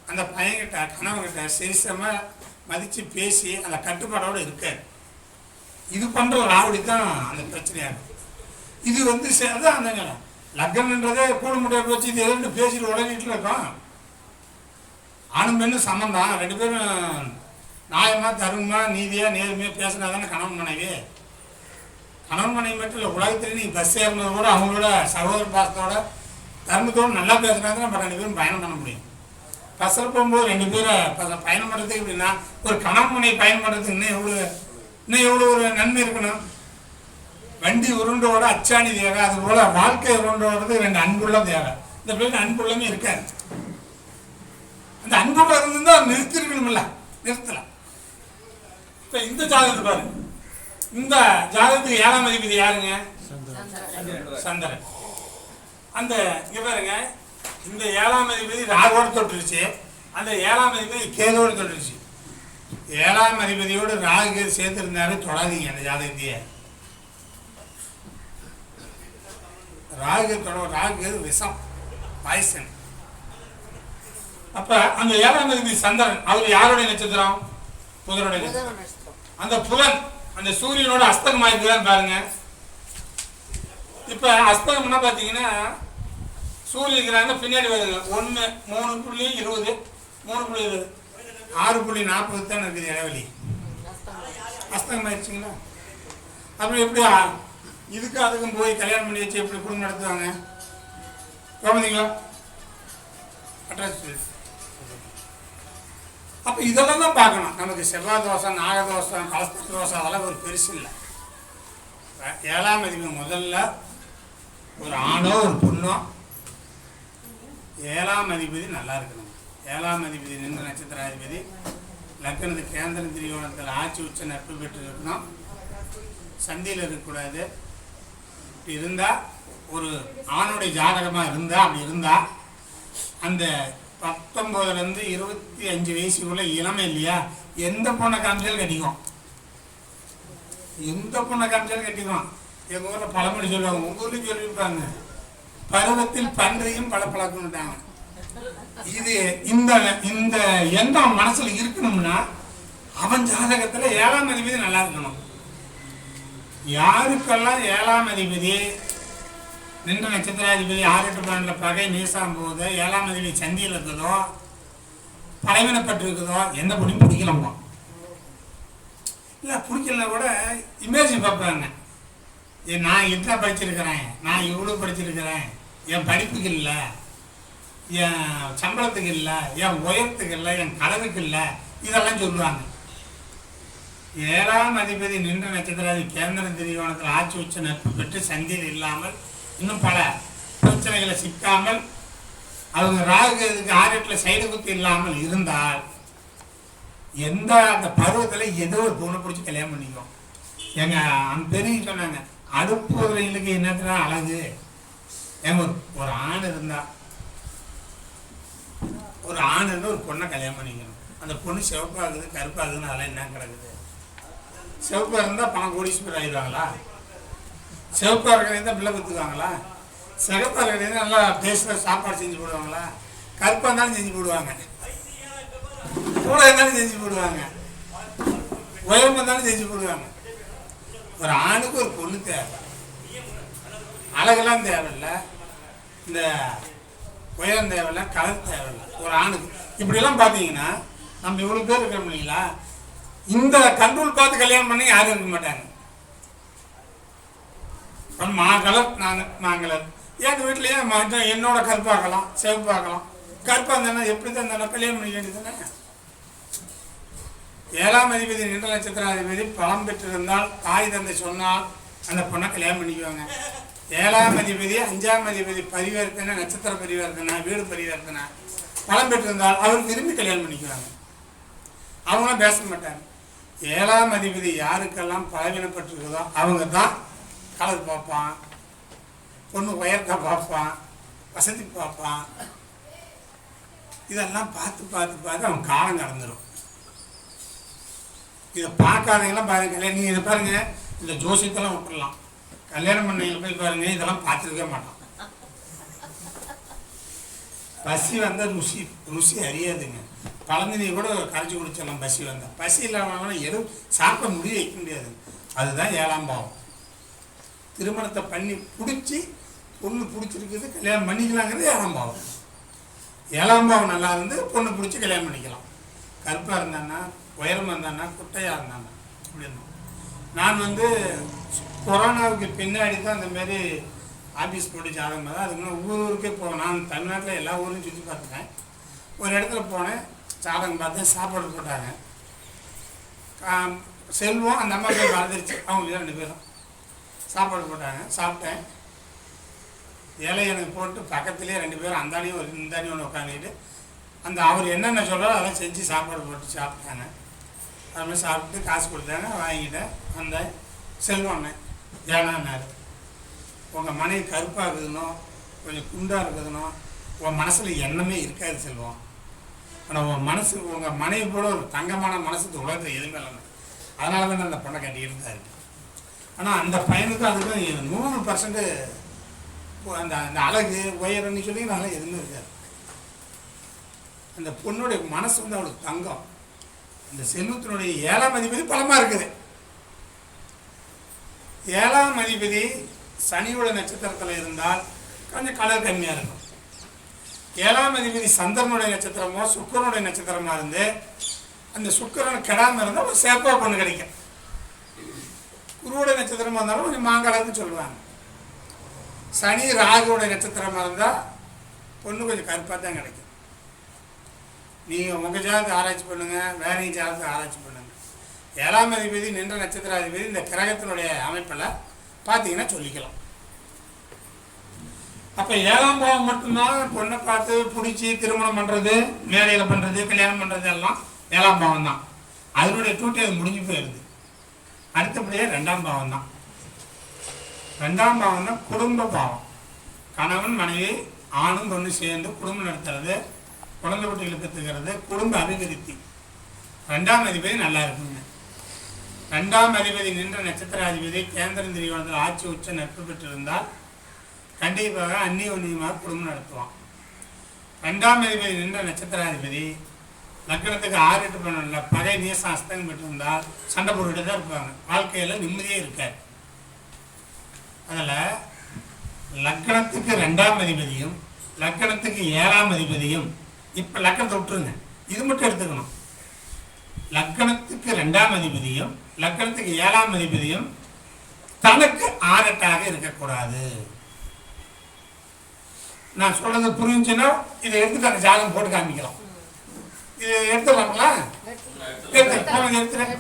அந்த பையன்கிட்ட கணவன்கிட்ட சரிசமா மதித்து பேசி அந்த கட்டுப்பாடோடு இருக்காது. இது பண்ணுற ராவடி தான் அந்த பிரச்சனையாக இருக்கும். இது வந்து அதான் அந்த லக்னன்றதே கூட முடியாது வச்சு இது எதுன்னு பேசிட்டு உடனே இருக்கோம். ஆணும் பெண்ணும் சமந்தான், 2 பேரும் நியாயமாக தர்மமாக நீதியாக நேர்மையாக பேசினா தானே கணவன் மனைவி. கணவன் மனைவி மட்டும் இல்லை, உலகத்தில் நீங்கள் பஸ் ஏறினது கூட அவங்களோட சகோதர பாசத்தோட தர்மத்தோடு நல்லா பேசினா தான் நம்ம 2 பேரும் பயணம் பண்ண முடியும். பஸ்ஸில் போகும்போது 2 பேரை பயணம் பண்ணுறதுக்கு எப்படின்னா ஒரு கணவன் மனைவி பயணம் பண்ணுறதுக்கு இன்னும் எவ்வளோ ஒரு நன்மை இருக்கணும். வண்டி உருண்டோட அச்சாணி தேவை, அதுபோல் வாழ்க்கை உருண்டோடுறது 2 அன்புள்ள தேவை. இந்த பிள்ளைங்க அன்புள்ளமே இருக்காது. அந்த அன்புள்ள இருந்தால் நிறுத்திருக்கணும்ல, நிறுத்தலாம். இப்போ இந்த ஜாதகத்தை பாருங்க, இந்த ஜாதகத்துக்கு 7ஆம் அதிபதி யாருங்க? சந்திரன். அந்த இங்க பாருங்க, இந்த 7ஆம் அதிபதி ராகுவோடு தொட்டுருச்சு, அந்த 7ஆம் அதிபதி கேதுவோடு தொட்டுருச்சு. 7ஆம் அதிபதியோடு ராகு சேர்த்துருந்தாரு, தொடாதீங்க அந்த ஜாதகத்தையே. ராகு விஷம், பாய்சன். அப்ப அந்த 7ஆம் அதிபதி சந்திரன், அவர் யாருடைய நட்சத்திரம்? புதனுடைய நட்சத்திரம். அந்த புதன் அந்த சூரியனோட அஸ்தகம் ஆயிருக்குதான் பாருங்க. இப்ப அஸ்தகம்னா பாத்தீங்கன்னா சூரியன் பின்னாடி வருது 1 3.20 3.20 6.40 தான் இருக்குது இடைவெளி. அஸ்தகம் ஆயிடுச்சுங்களா? அப்புறம் எப்படி இதுக்கு அதுக்கும் போய் கல்யாணம் பண்ணி வச்சு எப்படி குடும்பம் நடத்துவாங்க? கவனிங்களா? அட்ரஸ். அப்போ இதெல்லாம் தான் பார்க்கணும். நமக்கு செவ்வாய் தோஷம், நாகதோஷம், கலஸ்திர தோஷம் அதெல்லாம் ஒரு பெருசு இல்லை. 7ஆம் அதிபதி முதல்ல ஒரு ஆணோ ஒரு பொண்ணோ 7ஆம் அதிபதி நல்லா இருக்கணும். 7ஆம் அதிபதி நின்ற நட்சத்திராதிபதி லக்னத்து கேந்திர திரிகோணத்தில் ஆட்சி உச்ச நட்பு பெற்று இருக்கணும். சந்தியில் இருக்கக்கூடாது. இப்படி இருந்தால் ஒரு ஆணுடைய ஜாதகமாக இருந்தால் அப்படி இருந்தால் அந்த 19லேருந்து 25 வயசுக்குள்ள இளமை இல்லையா, எந்த பொண்ணை காமிச்சாலும் கட்டிக்குவோம். எந்த பொண்ணை காமிச்சாலும் கட்டிக்குவோம். எங்கள் ஊரில் பழமொழி சொல்லுவாங்க, உங்கள் ஊர்லேயும் சொல்லியிருப்பாங்க, பருவத்தில் பன்றியும் பழப்பழக்கம்ட்டாங்க. இது இந்த இந்த எண்ணம் மனசில் இருக்கணும்னா அவன் ஜாதகத்தில் 7ஆம் அதிபதி நல்லா இருக்கணும். யாருக்கெல்லாம் 7ஆம் அதிபதி நின்ற நட்சத்திராதிபதி 6 8 12 பகை நீசாம் போது 7ஆம் அதிபதி சந்தியில் இருக்குதோ, பலவீனப்பட்டு இருக்குதோ, எந்த பொண்ணையும் பிடிக்கலாமா? இல்லை பிடிக்கலன்னா கூட இமேஜ் பார்ப்பாங்க. நான் என்ன படிச்சிருக்கிறேன், நான் இவ்வளோ படிச்சிருக்கிறேன், என் படிப்புக்கு இல்லை, என் சம்பளத்துக்கு இல்லை, என் உயரத்துக்கு இல்லை, என் கலருக்கு இல்லை, இதெல்லாம் சொல்லுவாங்க. 7ஆம் அதிபதி நின்ற நட்சத்திராதிபதி கேந்திர திரிகோணத்தில் ஆட்சி உச்ச நட்பு பெற்று சந்தியில் இல்லாமல் இன்னும் பல பிரச்சனைகளை சிக்காமல் அவங்க ராகு இதுக்கு 6 8 சைடு குத்து இல்லாமல் இருந்தால் எந்த அந்த பருவத்தில் ஏதோ ஒரு பொண்ணை பிடிச்சி கல்யாணம் பண்ணிக்கும். எங்கள் பெரிய சொன்னாங்க, அடுப்பு உதவிகளுக்கு என்னத்துல அழகு. ஏங்க ஒரு ஆண் இருந்தா ஒரு பொண்ணை கல்யாணம் பண்ணிக்கணும். அந்த பொண்ணு சிவப்பாகுது கருப்பாகுதுன்னு அதெல்லாம் என்ன கிடக்குது? சிவப்பாக இருந்தால் பணம் கோடீஸ்வரர் ஆயிடுவாங்களா? சிவப்பாக இருக்கிறது தான் பிள்ளை கொடுத்துக்குவாங்களா? சிகப்பாக இருக்கிறது நல்லா பேசுகிற சாப்பாடு செஞ்சு போடுவாங்களா? கருப்பாக இருந்தாலும் செஞ்சு போடுவாங்க, கூட இருந்தாலும் செஞ்சு போடுவாங்க, உயரமாக இருந்தாலும் செஞ்சு போடுவாங்க. ஒரு ஆணுக்கு ஒரு பொண்ணு தேவை, அழகெல்லாம் தேவையில்லை, இந்த உயரம் தேவையில்லை, கலர் தேவையில்லை ஒரு ஆணுக்கு. இப்படிலாம் பார்த்தீங்கன்னா நம்ம இவ்வளோ பேர் இருக்கிறோம் இல்லைங்களா, இந்த கண்ட்ரோல் பார்த்து கல்யாணம் பண்ணி யாரும் இருக்க மாட்டாங்க. கலர் நாங்கள் எங்கள் வீட்டிலேயே என்னோட கருப்பாக்கலாம், சிவப்பாக்கலாம். கருப்பாக இருந்தானே எப்படி தான் இருந்தாலும் கல்யாணம் பண்ணிக்க வேண்டியதுதானே. 7ஆம் அதிபதி நின்ற நட்சத்திராதிபதி பலம் பெற்றிருந்தால் தாய் தந்தை சொன்னால் அந்த பொண்ணை கல்யாணம் பண்ணிக்குவாங்க. 7ஆம் அதிபதி 5ஆம் அதிபதி பரிவர்த்தனை, நட்சத்திர பரிவர்த்தனை, வீடு பரிவர்த்தனை பலம் பெற்றிருந்தால் அவர் விரும்பி கல்யாணம் பண்ணிக்குவாங்க. அவங்களும் பேச மாட்டாங்க. 7ஆம் அதிபதி யாருக்கெல்லாம் பலவீனப்பட்டிருக்குதோ அவங்க தான் கலர் பார்ப்பான், பொண்ணு உயரத்தை பார்ப்பான், வசதி பார்ப்பான். இதெல்லாம் பார்த்து அவன் காலம் கடந்துடும். இதை பார்க்காதீங்களாம் பாருங்க. நீங்கள் இதை பாருங்க, இந்த ஜோசியத்தெல்லாம் விட்டுடலாம். கல்யாணம் பண்ணவங்க போய் பாருங்க, இதெல்லாம் பார்த்துருக்க மாட்டோம். பசி வந்தால் ருசி அறியாதுங்க. பழந்தினி கூட கரைச்சி குடிச்சிடலாம் பசி வந்தால். பசி இல்லாமல் எதுவும் சாப்பிட வைக்க முடியாது. அதுதான் 7ஆம் பாவம். திருமணத்தை பண்ணி பிடிச்சி பொண்ணு பிடிச்சிருக்குது கல்யாணம் பண்ணிக்கலாங்கிறது 7ஆம் பாவம். 7ஆம் பாவம் நல்லா இருந்து பொண்ணு பிடிச்சி கல்யாணம் பண்ணிக்கலாம். கருப்பாக இருந்தான்னா, உயரமாக இருந்தான்னா, குட்டையாக இருந்தான்னா அப்படி இருந்தோம். நான் கொரோனாவுக்கு பின்னாடி தான் அந்தமாரி ஆஃபீஸ் போட்டு ஜாதகம் தான். அதுக்கு முன்னாடி ஊருக்கே போவேன். நான் தமிழ்நாட்டில் எல்லா ஊரையும் சுற்றி பார்த்துட்டேன். ஒரு இடத்துல போனேன், ஜாதகம் பார்த்தேன், சாப்பாடு போட்டாங்க. செல்வம் அந்த அம்மா பேர் மறந்துருச்சு, அவங்க 2 பேரும் சாப்பாடு போட்டாங்க. சாப்பிட்டேன். இலை எனக்கு போட்டு பக்கத்துலேயே 2 பேரும் அந்தானியும் இந்தானியும் ஒன்று உட்காந்துக்கிட்டு அவர் என்னென்ன சொல்கிறாரோ அதெல்லாம் செஞ்சு சாப்பாடு போட்டு சாப்பிட்டாங்க. அதுமாதிரி சாப்பிட்டு காசு கொடுத்தாங்க, வாங்கிட்டேன். அந்த செல்வம் ஏனான்னாரு, உங்கள் மனைவி கருப்பாக இருக்குதுனோ கொஞ்சம் குண்டாக இருக்குதுனோ உன் மனசில் எண்ணமே இருக்காது செல்வம். ஆனால் உங்கள் மனைவி போல ஒரு தங்கமான மனசுக்கு உலகத்தில் எதுவுமே இல்லைன்னு. அதனால தான் அந்த பொண்ணை கட்டிக்கிட்டு இருந்தாரு. ஆனால் அந்த பையனுக்கும் அதுக்கும் 100% அந்த அழகு உயரன்னு சொல்லி நல்லா எதுவுமே இருக்காது. அந்த பொண்ணுடைய மனசு அவளுக்கு தங்கம். அந்த செல்வத்தினுடைய 7ஆம் அதிபதி பலமாக இருக்குது. 7ஆம் அதிபதி சனியோட நட்சத்திரத்தில் இருந்தால் கொஞ்சம் கலர் கம்மியாக இருக்கும். 7ஆம் அதிபதி சந்திரனுடைய நட்சத்திரமோ சுக்கிரனுடைய நட்சத்திரமாக இருந்து அந்த சுக்கிரன் கெடாமல் இருந்தால் ஒரு சேப்பாக பொண்ணு கிடைக்கும். குருவுடைய நட்சத்திரமாக இருந்தாலும் கொஞ்சம் மாங்கலன்னு சொல்லுவாங்க. சனி ராகுடைய நட்சத்திரமாக இருந்தால் பொண்ணு கொஞ்சம் கருப்பாக தான் கிடைக்கும். நீங்கள் உங்கள் ஜாதகத்தை ஆராய்ச்சி பண்ணுங்கள், வேற ஜாதகத்தை ஆராய்ச்சி பண்ணுங்கள். 7ஆம் அதிபதி நின்ற நட்சத்திராதிபதி இந்த கிரகத்தினுடைய அமைப்பில் பார்த்தீங்கன்னா சொல்லிக்கலாம். அப்போ 7ஆம் பாவம் மட்டும்தான் பொண்ணை பார்த்து பிடிச்சி திருமணம் பண்ணுறது, மேடையில் பண்ணுறது, கல்யாணம் பண்ணுறது எல்லாம் 7ஆம் பாவம் தான். அதனுடைய டூட்டி அது முடிஞ்சு போயிடுது. அடுத்தபடியாக 2ஆம் பாவம் தான். 2ஆம் பாவம் தான் குடும்ப பாவம். கணவன் மனைவி ஆணும் பொண்ணு சேர்ந்து குடும்பம் நடத்துறது, குழந்தை குட்டிகளை பெற்றுக்கிறது, குடும்ப அபிவிருத்தி. 2ஆம் அதிபதி நல்லா இருக்குங்க. 2ஆம் அதிபதி நின்ற நட்சத்திராதிபதி கேந்திரன் திரிகோணத்தில் ஆட்சி உச்ச நட்பு பெற்றிருந்தால் கண்டிப்பாக அந்நியோன்யமாக குடும்பம் நடத்துவான். 2ஆம் அதிபதி நின்ற நட்சத்திராதிபதி லக்னத்துக்கு 6-8 பண்ணல பகை நீசம் அஸ்தங்கம் பெற்றிருந்தால் சண்டை போட்டுட்டு தான் இருப்பாங்க. வாழ்க்கையில் நிம்மதியே இருக்காது. அதில் லக்னத்துக்கு 2ஆம் அதிபதியும் லக்னத்துக்கு 7ஆம் அதிபதியும் இப்போ லக்னத்தை விட்டுருங்க, இது மட்டும் எடுத்துக்கணும். லக்னத்துக்கு 2ஆம் அதிபதியும் லக்னத்துக்கு 7ஆம் அதிபதியும் தனக்கு 6-8 இருக்கக்கூடாது. நான் சொல்றது புரிஞ்சுன்னா இதை எடுத்துட்டு அந்த ஜாதகம் போட்டு காமிக்கலாம். இது எடுத்துடலாங்களா? எடுத்துறேன்.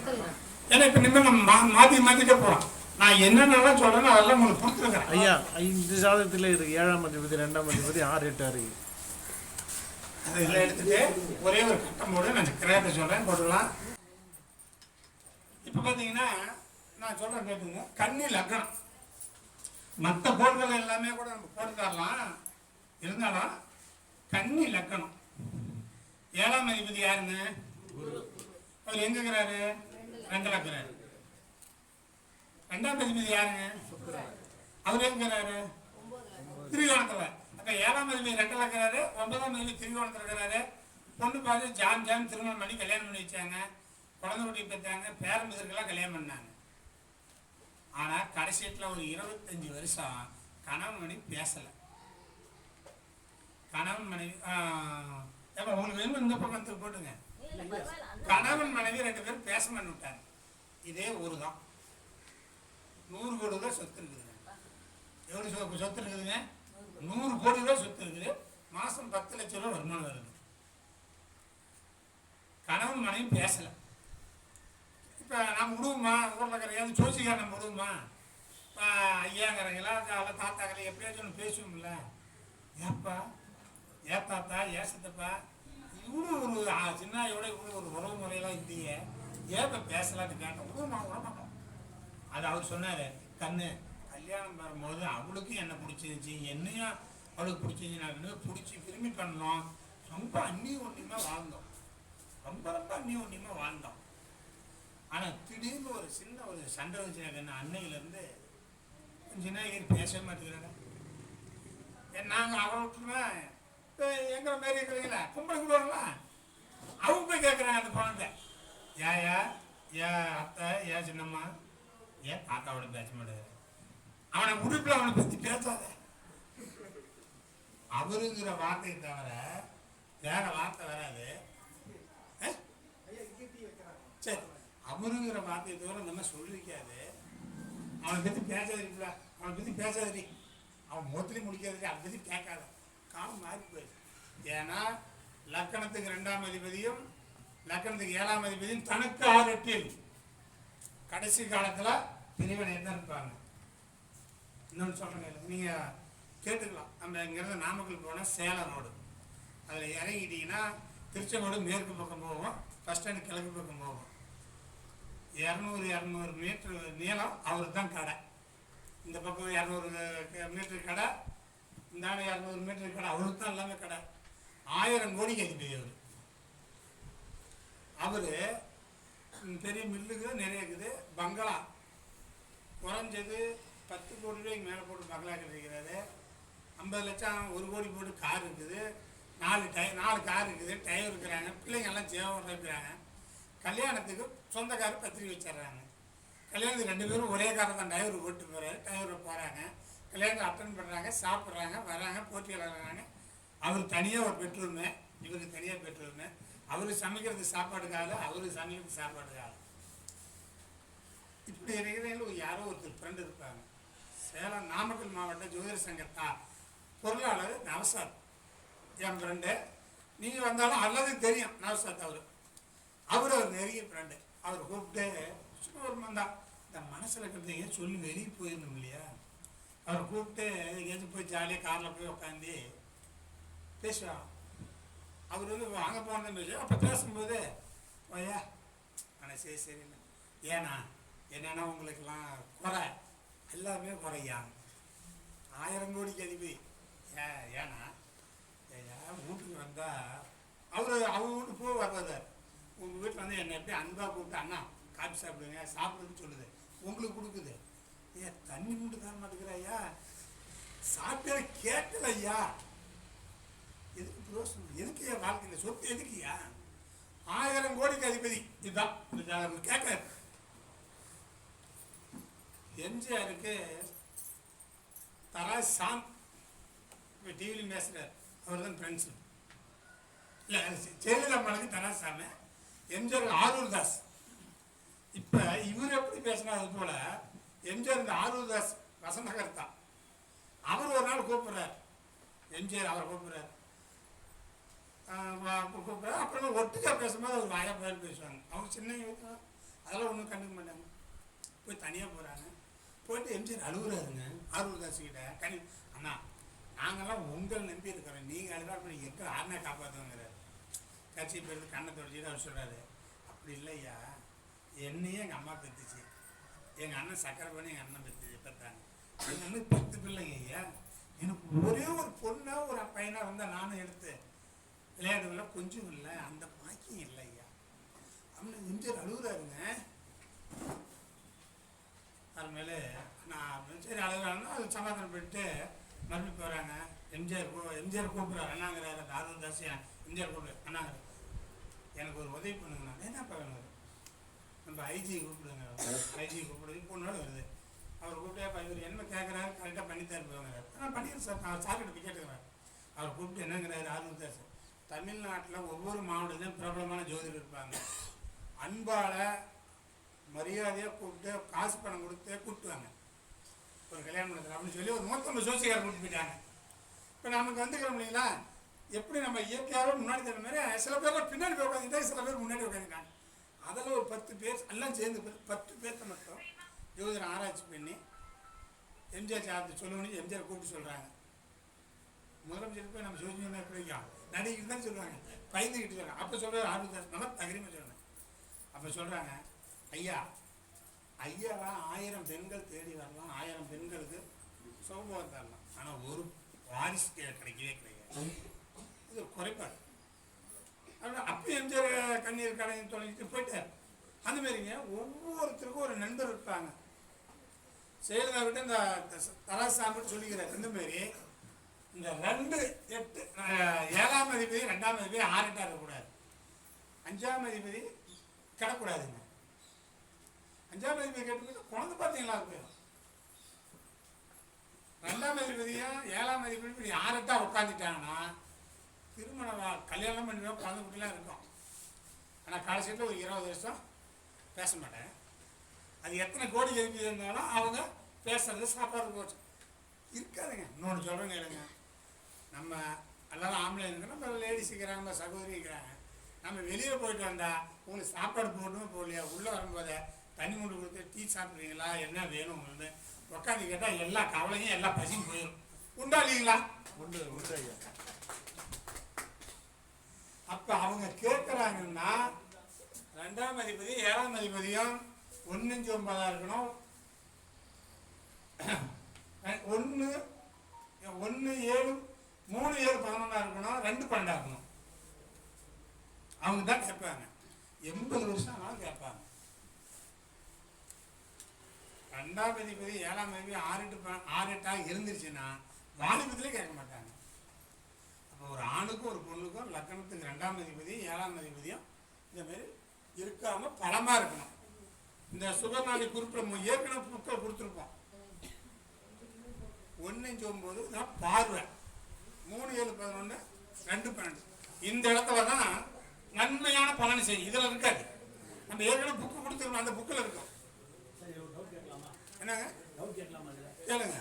ஏன்னா இப்போ நின்று நம்ம மாற்றிட்டே போகலாம். நான் என்னென்னலாம் சொல்கிறேன்னு அதெல்லாம் உங்களுக்கு கொடுத்துருக்குறேன். ஐயா, இந்த ஜாதகத்தில் இருக்குது 7ஆம் அதிபதி 2ஆம் அதிபதி 6-8 இருக்குது. அதை இதில் எடுத்துட்டு ஒரே ஒரு கட்டம் போடு. நான் கிரகத்தை சொல்கிறேன், போட்டுக்கலாம். இப்போ பார்த்தீங்கன்னா நான் சொல்கிறேன் கேட்டுங்க. கன்னி லக்னம் மற்ற கோள்கள் எல்லாமே கூட நம்ம போட்டு தரலாம். இருந்தாலும் கன்னி லக்னம் 7ஆம் அதிபதி யாருங்க? அவர் எங்க இருக்கிறாரு? 2ல் இருக்கிறாரு. 2ஆம் அதிபதி யாருங்க? அவர் எங்க இருக்கிறாரு? திரிகோணத்தில். அப்போ 7ஆம் அதிபதி 2ல் இருக்கிறாரு, 9ஆம் அதிபதி திரிகோணத்தில் இருக்கிறாரு. பொண்ணு பார்த்து ஜாம் திருமணம் பண்ணி கல்யாணம் பண்ணி வச்சாங்க. குழந்தை குட்டி பெற்றாங்க, பேரம்பதற்கெல்லாம் கல்யாணம் பண்ணாங்க. ஆனால் கடைசியில் ஒரு 25 வருஷம் கணவன் மனைவி பேசலை. கணவன் மனைவி உங்களுக்கு வேணும் இந்த பக்கத்துக்கு போட்டுங்க. கணவன் மனைவி 2 பேரும் பேச மாட்டாங்க. இதே ஊர் தான். 100 கோடி ரூபாய் சொத்து இருக்குதுங்க. எவ்வளோ சொத்து இருக்குதுங்க? 100 கோடி ரூபாய் சொத்து இருக்குது. மாதம் 10 லட்சம் ரூபா வருமானம் வருது. கணவன் மனைவி பேசலை. இப்போ நம்ம விடுவோமா? ஊரில் இருக்கிற ஜோசிக்கார நம்ம விடுவோமா? ஐயாங்கிறங்களா அதெல்லாம் தாத்தாக்களை எப்படியாச்சும் ஒன்று பேசுவோம்ல. ஏன் தாத்தா ஏன் சித்தப்பா இவ்வளோ ஒரு சின்னாயோட இவ்வளோ ஒரு உறவு முறையெல்லாம் இல்லையே, ஏன் இப்போ பேசலான்னு கேட்டோம். விடமாட்டோம். அது அவர் சொன்னார், கண்ணு கல்யாணம் வரும்போது அவளுக்கும் என்ன பிடிச்சிருந்துச்சி, என்னையும் அவளுக்கு பிடிச்சிருந்துச்சி, நான் பிடிச்சி விரும்பி பண்ணோம். ரொம்ப அந்நியோன்யமாக வாழ்ந்தோம். ரொம்ப அந்நியோன்யமாக வாழ்ந்தோம். ஆனால் திடீர்னு ஒரு சின்ன ஒரு சண்டை வச்சுருக்க அன்னையிலேருந்து விநாயகர் பேசவே மாட்டேங்கிறாங்க. நாங்கள் அவன் விட்டுருவேன். இப்போ எங்களை மாரி இருக்கிறீங்களா கும்பல் குடுவாங்களா, அவங்க போய் கேட்குறாங்க அந்த குழந்தை, ஏயா ஏன் அத்தை ஏன் சின்னம்மா ஏன் தாத்தாவோட பேச மாட்டேங்குது. அவனை உடுப்பில் அவனை பற்றி பேசாத. அவருங்கிற வார்த்தையை தவிர வேற வார்த்தை வராது. சரி, அவருங்கிற வார்த்தையை தவிர நம்ம சொல்லிருக்காது. அவனை பற்றி பேசாதீங்களா, அவனை பற்றி பேசாதீ, அவன் முகத்திலே முடிக்காதீ, அதை பற்றி கேட்காத. காலம் மாறி போயிடுச்சு. ஏன்னா லக்கணத்துக்கு 2ஆம் அதிபதியும் லக்கணத்துக்கு 7ஆம் அதிபதியும் தனக்கு 6 8 கடைசி காலத்தில் பிரிவினை தான் இருப்பாங்க. இன்னொன்று சொல்கிறேன், நீங்கள் கேட்டுக்கலாம். நம்ம இங்கேருந்து நாமக்கல் போனால் சேலம் ரோடு, அதில் இறங்கிட்டீங்கன்னா திருச்செங்கோடு மேற்கு பக்கம் போவோம், பஸ் ஸ்டாண்டு கிழக்கு பக்கம் போவோம். 200 மீட்டர் நீளம் அவருக்கு தான் கடை. இந்த பக்கம் 200 மீட்டர் கடை, இந்த 200 மீட்டர் கடை, அவருக்கு தான் எல்லாமே கடை. 1000 கோடிக்கு அதிபதி அவர். அவர் பெரிய மில்லுக்கு நிறைய இருக்குது. பங்களா குறைஞ்சது 10 கோடி ரூபாய்க்கு மேலே போட்டு பங்களா கட்டிருக்கிறாரு. 50 லட்சம் 1 கோடி போட்டு கார் இருக்குது. 4 கார் இருக்குது. டயர் இருக்கிறாங்க. பிள்ளைங்கள்லாம் சேவம் இருக்கிறாங்க. கல்யாணத்துக்கு சொந்த கார் பத்திரிக்கை வச்சிடுறாங்க. கல்யாணத்துக்கு 2 பேரும் ஒரே காரை தான் டிரைவர் ஓட்டு போகிறாரு. டிரைவர் போகிறாங்க, கல்யாணத்தை அட்டன் பண்ணுறாங்க, சாப்பிட்றாங்க, வராங்க, போட்டி விளையாடுறாங்க. அவர் தனியாக ஒரு பெட்ரூமு, இவருக்கு தனியாக பெட்ரூமு. அவர் சமைக்கிறதுக்கு சாப்பாடுக்காக, அவருக்கு சமைக்கிறதுக்கு சாப்பாடுக்காக. இப்படி இருக்கிறவங்களும் யாரோ ஒருத்தர் ஃப்ரெண்டு இருப்பாங்க. சேலம் நாமக்கல் மாவட்ட ஜோதிட சங்கத்தா பொருளாளர் நவசாத் என் ஃப்ரெண்டு. நீங்கள் வந்தாலும் அல்லது தெரியும் நவசாத். அவர் நெருங்கிய ஃப்ரெண்டு. அவர் கூப்பிட்டு சும்மா ஒரு மந்தான் இந்த மனசில் இருக்கிறதையே சொல்லி வெளியே போயிடணும் இல்லையா. அவர் கூப்பிட்டு எங்கேயாச்சும் போய் ஜாலியாக காரில் போய் உட்காந்து பேசுவாங்க. அவர் வாங்க போனதுன்னு பேசுவார். அப்போ பேசும்போது ஐயா ஆனால் சரி சரின்னு, ஏன்னா என்னென்னா உங்களுக்கெல்லாம் குறை எல்லாமே குறையா, 1000 கோடிக்கு அதிபதி ஏன்னா வீட்டுக்கு வந்தால் அவங்க வீட்டுக்கு போய் வர்றார். உங்கள் வீட்டில் வந்து என்னை எப்படி அன்பாக கூப்பிட்டு அண்ணா காப்பி சாப்பிடுங்க சாப்பிடுன்னு சொல்லுது, உங்களுக்கு கொடுக்குது. ஏன் தண்ணி மூட்டு தர மாட்டேங்கிற ஐயா, சாப்பிட்டே கேட்கல ஐயா, எதுக்கு ப்ரோசனம், எதுக்கு என் வாழ்க்கையில் சொத்து எதுக்குயா, 1000 கோடிக்கு அதிபதி இதுதான் கேட்க. எம்ஜிஆருக்கு தரா சாம் இப்போ டிவிலையும் பேசுகிறார், அவர் தான் ஃப்ரெண்ட்ஸு. இல்லை ஜெயலலிதா அம்மாளுக்கு தராசாமி, எம்ஜிஆருக்கு ஆரூர் தாஸ். இப்போ இவர் எப்படி பேசினா அது போல் எம்ஜிஆர் இந்த ஆரூர் தாஸ் வசந்தகர்த்தா அவர் ஒரு நாள் கூப்பிட்றார், எம்ஜிஆர் அவரை கூப்பிட்றாரு. அப்புறமா ஒட்டுக்கா பேசும்போது அவர் வாயா போய் பேசுவாங்க. அவங்க சின்ன அதெல்லாம் ஒன்றும் கண்டுக்க மாட்டாங்க. போய் தனியாக போகிறாங்க. போயிட்டு எம்ஜிஆர் அழுகுறாருங்க ஆரூர் தாஸ்கிட்ட. அண்ணா நாங்கள்லாம் உங்களை நம்பி இருக்கிறோம், நீங்கள் அழுதா பண்ணி எங்கே ஆறுனா காப்பாற்றுவாங்கிறார். கட்சி போயிட்டு கண்ணை தொடச்சிட்டு அவர் சொல்கிறாரு, அப்படி இல்லையா, என்னையே எங்கள் அம்மா பெற்றுச்சு, எங்கள் அண்ணன் சக்கரை பண்ணி எங்கள் அண்ணன் பெற்றாங்க. எங்கள் அண்ணன் 10 பிள்ளைங்க ஐயா, எனக்கு ஒரே ஒரு பொண்ணாக ஒரு பையனாக வந்தால் நானும் எடுத்து விளையாடுவெல்லாம் கொஞ்சம் இல்லை, அந்த பாக்கியம் இல்லை ஐயா அப்படின்னு எம்ஜிஆர் அழுகுறாருங்க. அது மேலே நான் சரி அழுகுறாங்கன்னா அது சமாதானம் பண்ணிட்டு மறுபடியும் போகிறாங்க. எம்ஜிஆர் கூப்பிட்றாரு, அண்ணாங்கிறாரு ஆரூர் தாஸ். எம்ஜிஆர் கூப்பிடுறாரு, அண்ணாங்கிற எனக்கு ஒரு உதவி பண்ணுங்கண்ணா. என்னப்பா வேணும், நம்ம ஐஜி கூப்பிடுங்க, ஐஜி கூப்பிடுறது பொண்ணோட வருது. அவர் கூப்பிட்டேப்பா இவர் என்ன கேட்குறாரு கரெக்டாக பண்ணித்தான் போங்கிறார். ஆனால் பண்ணிடுறேன் சார், நான் சார்கிட்ட போய் கேட்டுக்கிறேன். அவர் கூப்பிட்டு என்னங்கிறாரு ஆரூர் தாஸ், தமிழ்நாட்டில் ஒவ்வொரு மாவட்டத்திலும் பிரபலமான ஜோதிடர் இருப்பாங்க, அன்பால் மரியாதையாக கூப்பிட்டு காசு பணம் கொடுத்து கூப்பிட்டுவாங்க ஒரு கல்யாணம் பண்ணுறது அப்படின்னு சொல்லி ஒரு 150 ஜோசிகாரர் கூப்பிட்டு போயிட்டாங்க. இப்போ நமக்கு வந்துக்கிறோம் இல்லைங்களா, எப்படி நம்ம இயற்கையாகவே முன்னாடி தர மாதிரி சில பேர் பின்னாடி போய் உட்காந்துட்டாங்க, சில பேர் முன்னாடி உட்காந்துட்டாங்க. அதில் ஒரு 10 பேர் எல்லாம் சேர்ந்து 10 பேர்த்த மட்டும் ஜோதிடர் ஆராய்ச்சி பண்ணி எம்ஜிஆர் சார்ந்து சொல்லணும்னு எம்ஜிஆர் கூப்பிட்டு சொல்கிறாங்க. முதலமைச்சர் போய் நம்ம ஜோதிடம் எப்படி வைக்கும் நடிக்கிட்டு தான் சொல்லுவாங்க, பயந்துக்கிட்டு சொல்கிறாங்க. அப்போ சொல்கிறார் ஆரூர் தாஸ், நல்லா தகரிமாக சொல்லணும். அப்போ சொல்கிறாங்க, ஐயா 1000 பெண்கள் தேடி வரலாம், 1000 பெண்களுக்கு சௌபோகம் தரலாம், ஆனால் ஒரு வாரிசு கிடைக்கவே கிடையாது, இது ஒரு குறைபாடு. அப்போ எம்ஜிஆர் கண்ணீர் கடைன்னு சொல்லிட்டு போயிட்டார். அந்த மாதிரிங்க ஒவ்வொருத்தருக்கும் ஒரு நண்பர் இருப்பாங்க. செயலதை விட்டு இந்த தராசு சாமின்னு சொல்லிக்கிறார். இந்த மாதிரி இந்த 2 8 7ஆம் அதிபதி 2ஆம் அதிபதி 6 8 இருக்கக்கூடாது. 5ஆம் அதிபதி கிடக்கூடாதுங்க. 5ஆம் அதிபதி கேட்டு குழந்தை பார்த்தீங்களா போயிடும். 2ஆம் அதிபதியும் 7ஆம் அதிபதி இப்படி 6 8 உட்காந்துட்டாங்கன்னா திருமணம் கல்யாணம் பண்ணிடுவோம், குழந்தை குட்டிலாம் இருக்கும். ஆனால் கடைசியில் ஒரு 20 வருஷம் பேச மாட்டேன். அது எத்தனை கோடி இருந்தாலும் அவங்க பேசுறது சாப்பாடு போச்சு இருக்காதுங்க. இன்னொன்று சொல்கிறேங்க இல்லைங்க, நம்ம எல்லாரும் ஆம்பளை இருக்கிறோம், நம்ம லேடிஸ் இருக்கிறாங்க, நம்ம சகோதரி இருக்கிறாங்க. நம்ம வெளியில் போயிட்டு வந்தால் உங்களுக்கு சாப்பாடு போடணுமே போடலையா, உள்ளே வரும்போதே தண்ணி மூண்டு கொடுத்து டீ சாப்பிட்றீங்களா, என்ன வேணும் உங்களுக்கு உட்காந்து கேட்டால் எல்லா கவலையும் எல்லா பசியும் போயிடும். உண்டா இல்லைங்களா? உண்டு உண்டு ஐயா. அப்போ அவங்க கேட்குறாங்கன்னா 2ஆம் அதிபதி 7ஆம் அதிபதியும் 1 5 9 இருக்கணும். 1 7 3 7 11 இருக்கணும். 2 12 இருக்கணும். அவங்க தான் கேட்பாங்க. 80 வருஷம் ஆனாலும் கேட்பாங்க. 2ஆம் அதிபதி 7ஆம் அதிபதி 6 8 இருந்துருச்சுன்னா வாலிபத்திலே கேட்க மாட்டாங்க. அப்போ ஒரு ஆணுக்கும் ஒரு பொண்ணுக்கும் லக்னத்துக்கு 2ஆம் அதிபதி 7ஆம் அதிபதியும் இந்த மாதிரி இருக்காம பலமாக இருக்கணும். இந்த சுகநாடி குறிப்பில் ஏற்கனவே புக்களை கொடுத்துருப்போம். 1 5 9 தான் பார்வை, 3 7 11 2 12 இந்த இடத்துல தான் நன்மையான பலன் செய்யும். இதில் இருக்காது. நம்ம ஏற்கனவே புக்கு கொடுத்துருக்கோம், அந்த புக்கில் இருக்கும். என்னங்க கேளுங்க.